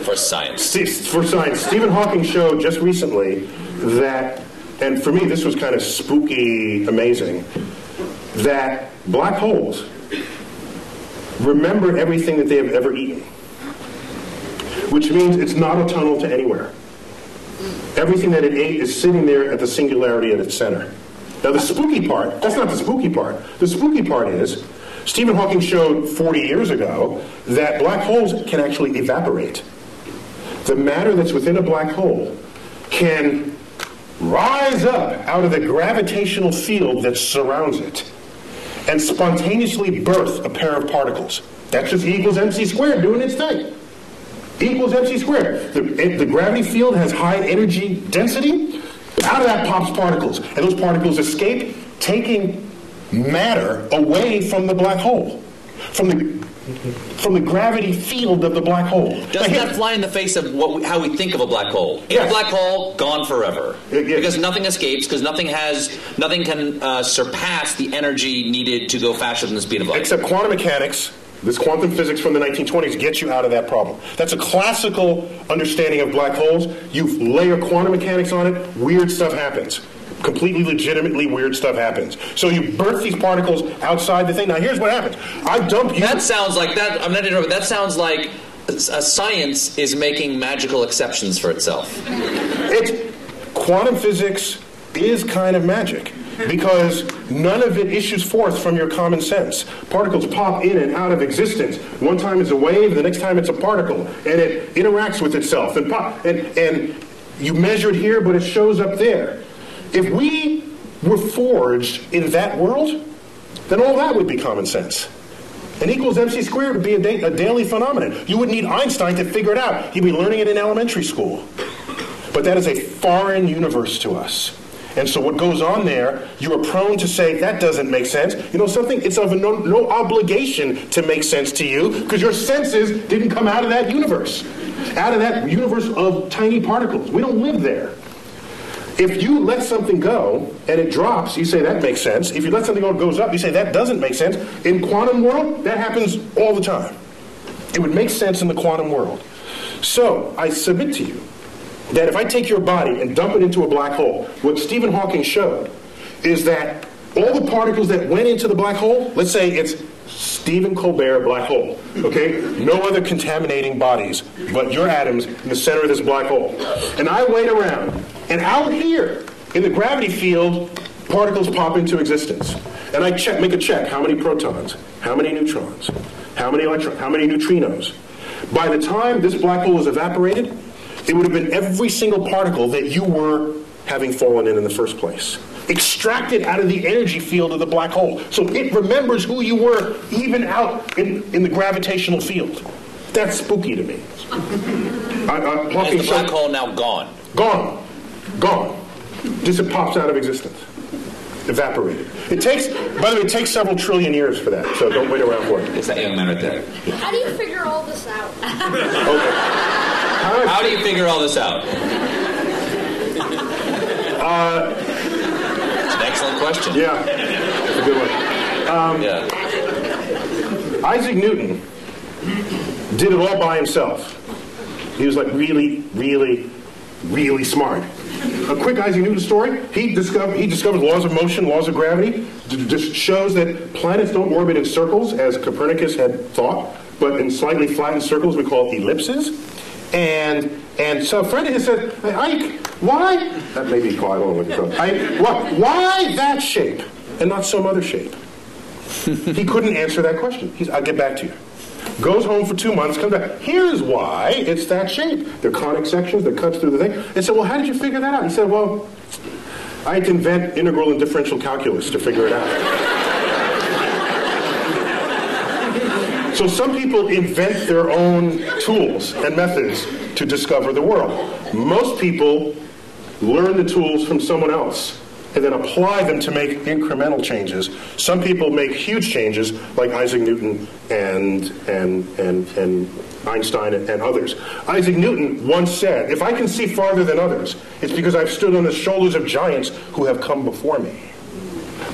For science.
For science. Stephen Hawking showed just recently that, and for me this was kind of spooky amazing, that black holes remember everything that they have ever eaten. Which means it's not a tunnel to anywhere. Everything that it ate is sitting there at the singularity at its center. Now the spooky part, that's not the spooky part. The spooky part is, Stephen Hawking showed 40 years ago that black holes can actually evaporate. The matter that's within a black hole can rise up out of the gravitational field that surrounds it and spontaneously birth a pair of particles. That's just E equals mc squared doing its thing. E equals mc squared. The gravity field has high energy density. Out of that pops particles. And those particles escape, taking matter away from the black hole. From the gravity field of the black hole.
Doesn't that fly in the face of how we think of a black hole? In a black hole, gone forever. Because nothing escapes, because nothing can surpass the energy needed to go faster than the speed of light.
Except quantum mechanics, this quantum physics from the 1920s gets you out of that problem. That's a classical understanding of black holes. You layer quantum mechanics on it, weird stuff happens. Completely legitimately weird stuff happens. So you birth these particles outside the thing. Now here's what happens. I dump you.
That sounds like that. I'm not interrupting. That sounds like science is making magical exceptions for itself.
Quantum physics is kind of magic because none of it issues forth from your common sense. Particles pop in and out of existence. One time it's a wave, the next time it's a particle, and it interacts with itself and you measure it here, but it shows up there. If we were forged in that world, then all that would be common sense. N equals mc squared would be a daily phenomenon. You wouldn't need Einstein to figure it out. You'd be learning it in elementary school. But that is a foreign universe to us. And so what goes on there, you are prone to say, that doesn't make sense. You know something? It's of no obligation to make sense to you because your senses didn't come out of that universe. Out of that universe of tiny particles. We don't live there. If you let something go and it drops, you say that makes sense. If you let something go and it goes up, you say that doesn't make sense. In quantum world, that happens all the time. It would make sense in the quantum world. So I submit to you that if I take your body and dump it into a black hole, what Stephen Hawking showed is that all the particles that went into the black hole, let's say it's Stephen Colbert black hole, okay? No other contaminating bodies but your atoms in the center of this black hole. And I wait around, and out here in the gravity field, particles pop into existence. And I make a check. How many protons? How many neutrons? How many electrons? How many neutrinos? By the time this black hole is evaporated, it would have been every single particle that you were having fallen in the first place. Extracted out of the energy field of the black hole. So it remembers who you were even out in the gravitational field. That's spooky to me.
Is the black hole now gone?
Gone. Gone. Just it pops out of existence. Evaporated. It takes, by the way, it takes several trillion years for that, so don't wait around for it.
It's that young man right there.
How do you figure all this out?
Okay.
How do you figure all this out? It's an excellent question.
Yeah, it's a good one. Isaac Newton did it all by himself. He was like really, really, really smart. A quick Isaac Newton story. He discovered laws of motion, laws of gravity. Just shows that planets don't orbit in circles, as Copernicus had thought, but in slightly flattened circles we call ellipses. And so a friend of his said, Ike, why? That may be called, I don't know what you call it. Why that shape and not some other shape? He couldn't answer that question. I'll get back to you. Goes home for 2 months, comes back. Here's why it's that shape. They're conic sections that cuts through the thing. And said, well, how did you figure that out? He said, well, I had to invent integral and differential calculus to figure it out. So some people invent their own tools and methods to discover the world. Most people learn the tools from someone else and then apply them to make incremental changes. Some people make huge changes, like Isaac Newton and Einstein and others. Isaac Newton once said, if I can see farther than others, it's because I've stood on the shoulders of giants who have come before me.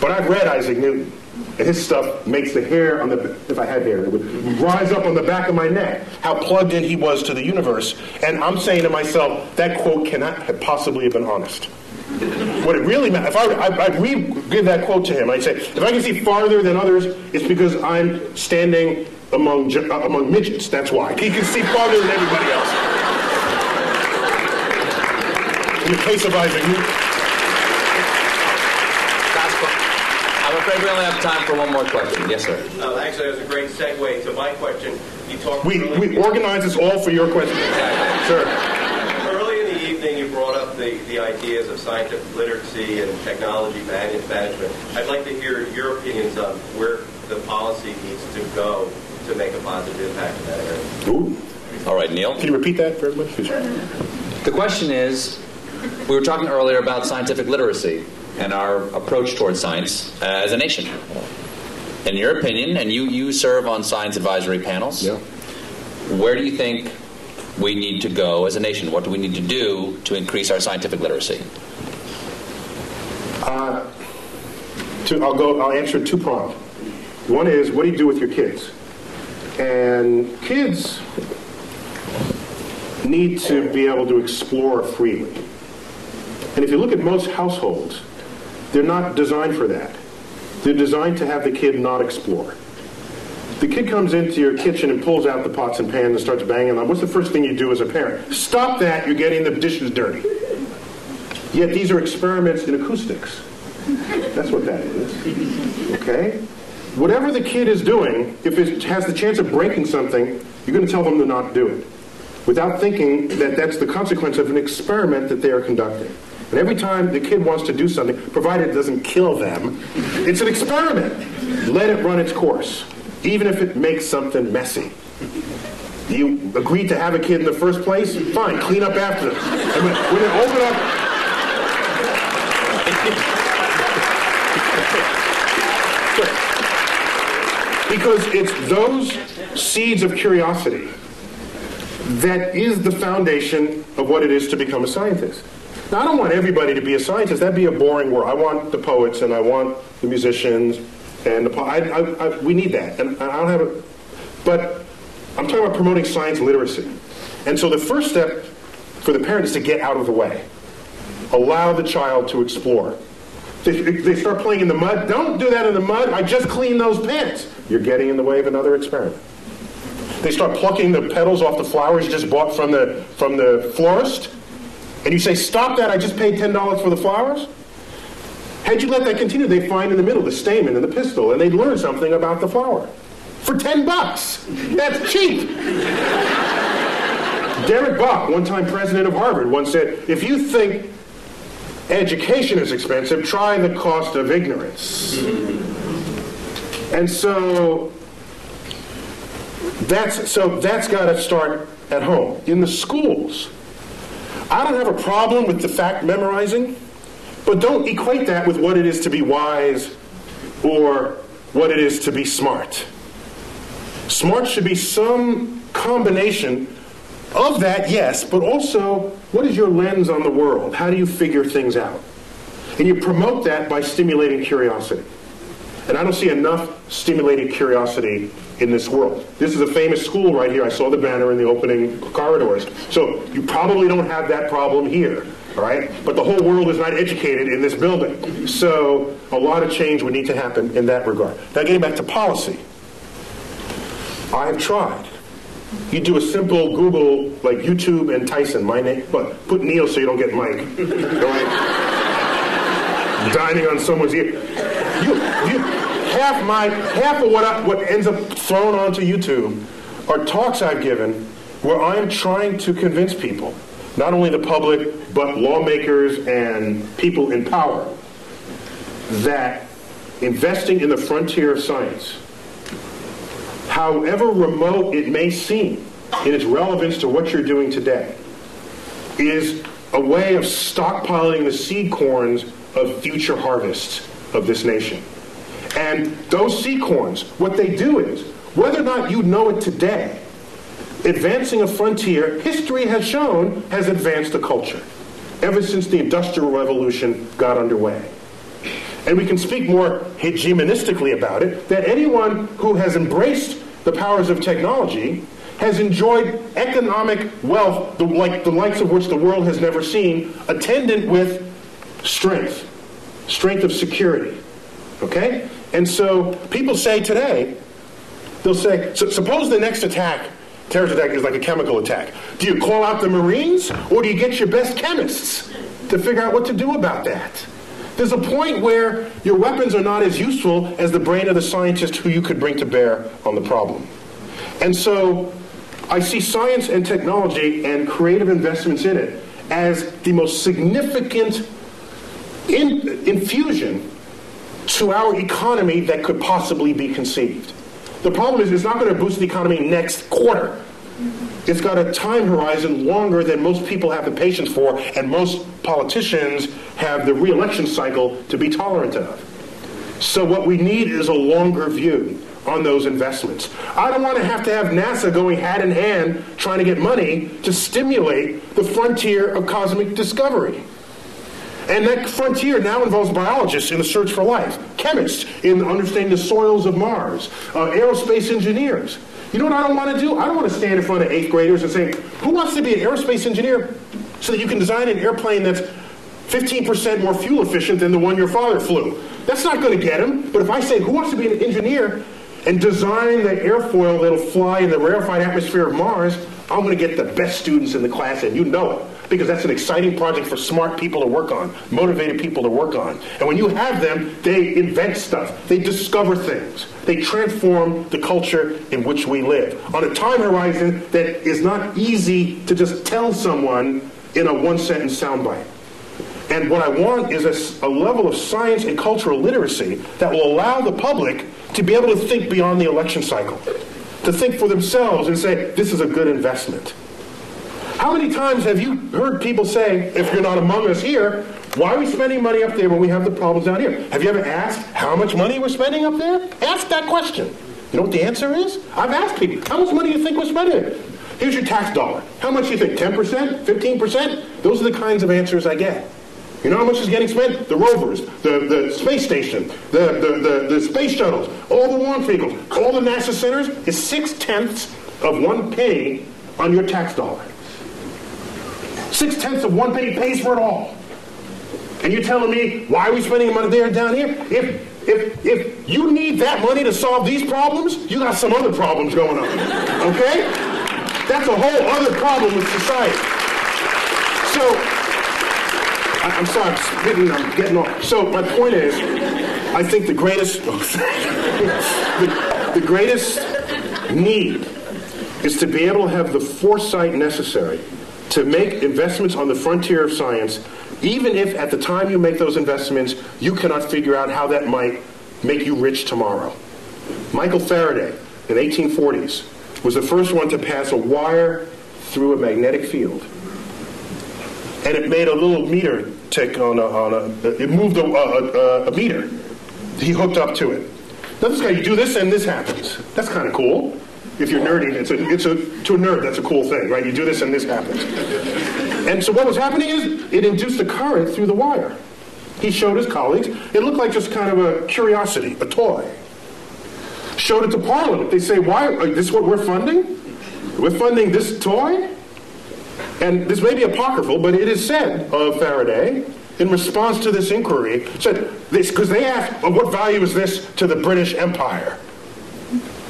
But I've read Isaac Newton, and his stuff makes the hair on the, if I had hair, it would rise up on the back of my neck, how plugged in he was to the universe. And I'm saying to myself, that quote cannot have possibly have been honest. What it really meant, if I'd give that quote to him, I'd say, if I can see farther than others, it's because I'm standing among midgets, that's why. He can see farther than everybody else. In the case of Isaac Newton.
I'm afraid we only have time for one more question. Yes, sir.
Actually, that was a great segue to my question. You talked.
We organize this all for your question. Sure.
Early in the evening, you brought up the ideas of scientific literacy and technology management. I'd like to hear your opinions on where the policy needs to go to make a positive impact in that area.
Ooh.
All right, Neil.
Can you repeat that for everybody?
The question is, we were talking earlier about scientific literacy and our approach towards science as a nation. In your opinion, and you serve on science advisory panels, where do you think we need to go as a nation? What do we need to do to increase our scientific literacy?
I'll answer two-pronged. One is, what do you do with your kids? And kids need to be able to explore freely. And if you look at most households, they're not designed for that. They're designed to have the kid not explore. The kid comes into your kitchen and pulls out the pots and pans and starts banging them. What's the first thing you do as a parent? Stop that, you're getting the dishes dirty. Yet these are experiments in acoustics. That's what that is. Okay? Whatever the kid is doing, if it has the chance of breaking something, you're going to tell them to not do it, without thinking that that's the consequence of an experiment that they are conducting. And every time the kid wants to do something, provided it doesn't kill them, it's an experiment. Let it run its course, even if it makes something messy. You agreed to have a kid in the first place? Fine, clean up after them. And when they open up... Because it's those seeds of curiosity that is the foundation of what it is to become a scientist. Now, I don't want everybody to be a scientist. That'd be a boring world. I want the poets, and I want the musicians, and we need that. And I don't have a... But I'm talking about promoting science literacy. And so the first step for the parent is to get out of the way. Allow the child to explore. They start playing in the mud. Don't do that in the mud. I just cleaned those pants. You're getting in the way of another experiment. They start plucking the petals off the flowers you just bought from the florist. And you say, stop that, I just paid $10 for the flowers. Had you let that continue, they'd find in the middle the stamen and the pistil, and they'd learn something about the flower. For $10. That's cheap. Derek Bach, one-time president of Harvard, once said, if you think education is expensive, try the cost of ignorance. And so that's got to start at home. In the schools, I don't have a problem with the fact memorizing, but don't equate that with what it is to be wise or what it is to be smart. Smart should be some combination of that, yes, but also, what is your lens on the world? How do you figure things out? And you promote that by stimulating curiosity. And I don't see enough stimulating curiosity in this world. This is a famous school right here. I saw the banner in the opening corridors. So you probably don't have that problem here, all right? But the whole world is not educated in this building. So a lot of change would need to happen in that regard. Now getting back to policy. I have tried. You do a simple Google, like YouTube and Tyson, my name, but put Neil so you don't get Mike. Right? Dining on someone's ear. Half of what ends up thrown onto YouTube are talks I've given where I'm trying to convince people, not only the public, but lawmakers and people in power, that investing in the frontier of science, however remote it may seem in its relevance to what you're doing today, is a way of stockpiling the seed corns of future harvests of this nation. And those seed corns, what they do is, whether or not you know it today, advancing a frontier, history has shown, has advanced a culture ever since the Industrial Revolution got underway. And we can speak more hegemonistically about it, that anyone who has embraced the powers of technology has enjoyed economic wealth, the likes of which the world has never seen, attendant with strength of security. Okay? And so people say today, they'll say, suppose the next terrorist attack is like a chemical attack. Do you call out the Marines, or do you get your best chemists to figure out what to do about that? There's a point where your weapons are not as useful as the brain of the scientist who you could bring to bear on the problem. And so I see science and technology and creative investments in it as the most significant infusion to our economy that could possibly be conceived. The problem is it's not going to boost the economy next quarter. It's got a time horizon longer than most people have the patience for, and most politicians have the re-election cycle to be tolerant of. So what we need is a longer view on those investments. I don't want to have NASA going hand in hand trying to get money to stimulate the frontier of cosmic discovery. And that frontier now involves biologists in the search for life, chemists in understanding the soils of Mars, aerospace engineers. You know what I don't want to do? I don't want to stand in front of 8th graders and say, who wants to be an aerospace engineer so that you can design an airplane that's 15% more fuel efficient than the one your father flew? That's not going to get them. But if I say, who wants to be an engineer and design the airfoil that'll fly in the rarefied atmosphere of Mars, I'm going to get the best students in the class, and you know it. Because that's an exciting project for smart people to work on, motivated people to work on. And when you have them, they invent stuff. They discover things. They transform the culture in which we live on a time horizon that is not easy to just tell someone in a one-sentence soundbite. And what I want is a level of science and cultural literacy that will allow the public to be able to think beyond the election cycle, to think for themselves and say, this is a good investment. How How many times have you heard people say, if you're not among us here, why are we spending money up there when we have the problems down here? Have you ever asked how much money we're spending up there? Ask that question. You know what the answer is? I've asked people, how much money do you think we're spending? Here's your tax dollar. How much do you think? 10%? 15%? Those are the kinds of answers I get. You know how much is getting spent? The rovers, the space station, the space shuttles, all the launch vehicles, all the NASA centers is 0.6 of 1 penny on your tax dollar. 0.6 of 1 penny pays for it all. And you're telling me, why are we spending money there and down here? If you need that money to solve these problems, you got some other problems going on. Okay? That's a whole other problem with society. So, I'm sorry, I'm getting off. So my point is, I think the greatest, the greatest need is to be able to have the foresight necessary to make investments on the frontier of science, even if at the time you make those investments, you cannot figure out how that might make you rich tomorrow. Michael Faraday, in the 1840s, was the first one to pass a wire through a magnetic field. And it made a little meter tick it moved a meter. He hooked up to it. Now this guy, you do this and this happens. That's kind of cool. If you're nerdy, to a nerd, that's a cool thing, right? You do this and this happens. And so what was happening is, it induced a current through the wire. He showed his colleagues. It looked like just kind of a curiosity, a toy. Showed it to Parliament. They say, why, is this what we're funding? We're funding this toy? And this may be apocryphal, but it is said of Faraday, in response to this inquiry, said this, because they asked, well, what value is this to the British Empire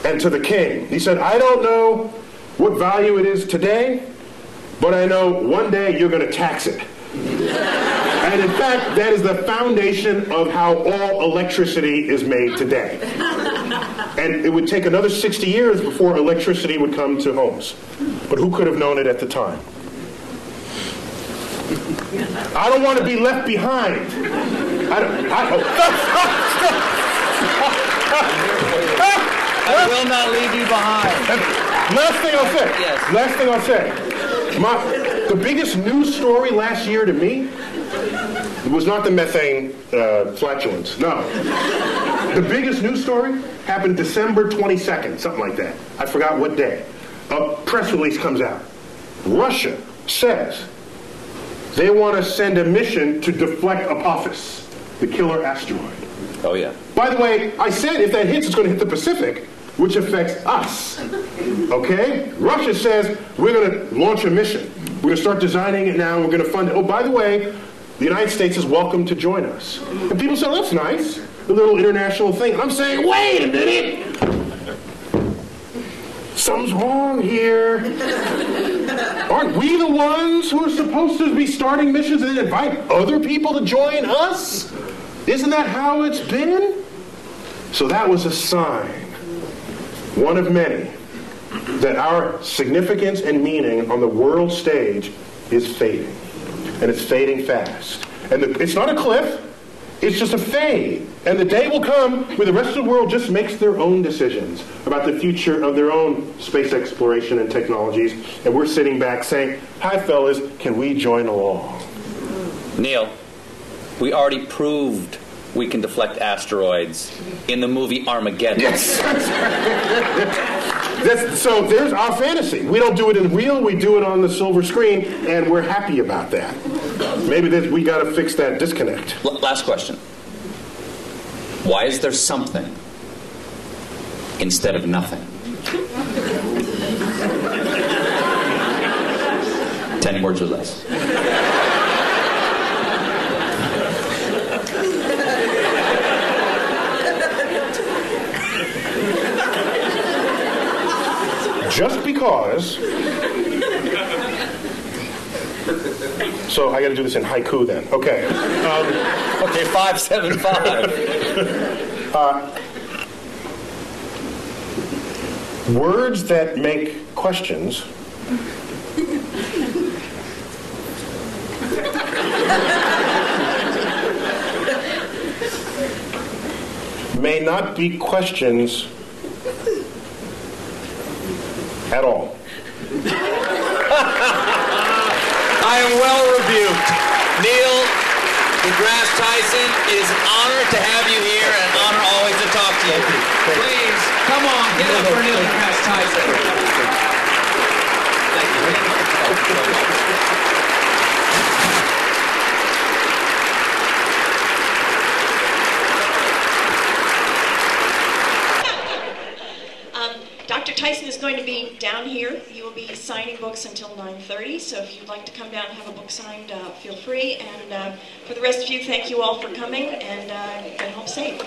and to the king? He said, I don't know what value it is today, but I know one day you're going to tax it. And in fact, that is the foundation of how all electricity is made today. And it would take another 60 years before electricity would come to homes. But who could have known it at the time? I don't want to be left behind. I
will not leave you behind.
Last thing I'll say.
Yes.
Last thing I'll say. The biggest news story last year to me was not the methane flatulence. No. The biggest news story happened December 22nd, something like that. I forgot what day. A press release comes out. Russia says they want to send a mission to deflect Apophis, the killer asteroid.
Oh, yeah.
By the way, I said if that hits, it's going to hit the Pacific, which affects us. Okay? Russia says we're going to launch a mission. We're going to start designing it now. We're going to fund it. Oh, by the way, the United States is welcome to join us. And people say, oh, that's nice. A little international thing. And I'm saying, wait a minute. Something's wrong here. Aren't we the ones who are supposed to be starting missions and then invite other people to join us? Isn't that how it's been? So that was a sign, one of many, that our significance and meaning on the world stage is fading. And it's fading fast. And it's not a cliff. It's just a fade. And the day will come where the rest of the world just makes their own decisions about the future of their own space exploration and technologies. And we're sitting back saying, hi, fellas, can we join along?
Neil, we already proved we can deflect asteroids in the movie Armageddon.
Yes. So there's our fantasy. We don't do it in real, we do it on the silver screen, and we're happy about that. Maybe we got to fix that disconnect.
Last question. Why is there something instead of nothing? 10 words or less.
Just because. So I got to do this in haiku then. Okay.
Okay, 575.
Words that make questions may not be questions at all.
well rebuked. Neil deGrasse Tyson, it is an honor to have you here and an honor always to talk to you. Please, come on, give it up for Neil deGrasse Tyson. Thank you.
Dr. Tyson is going to be down here. He will be signing books until 9:30, so if you'd like to come down and have a book signed, feel free. And for the rest of you, thank you all for coming, and get home safe.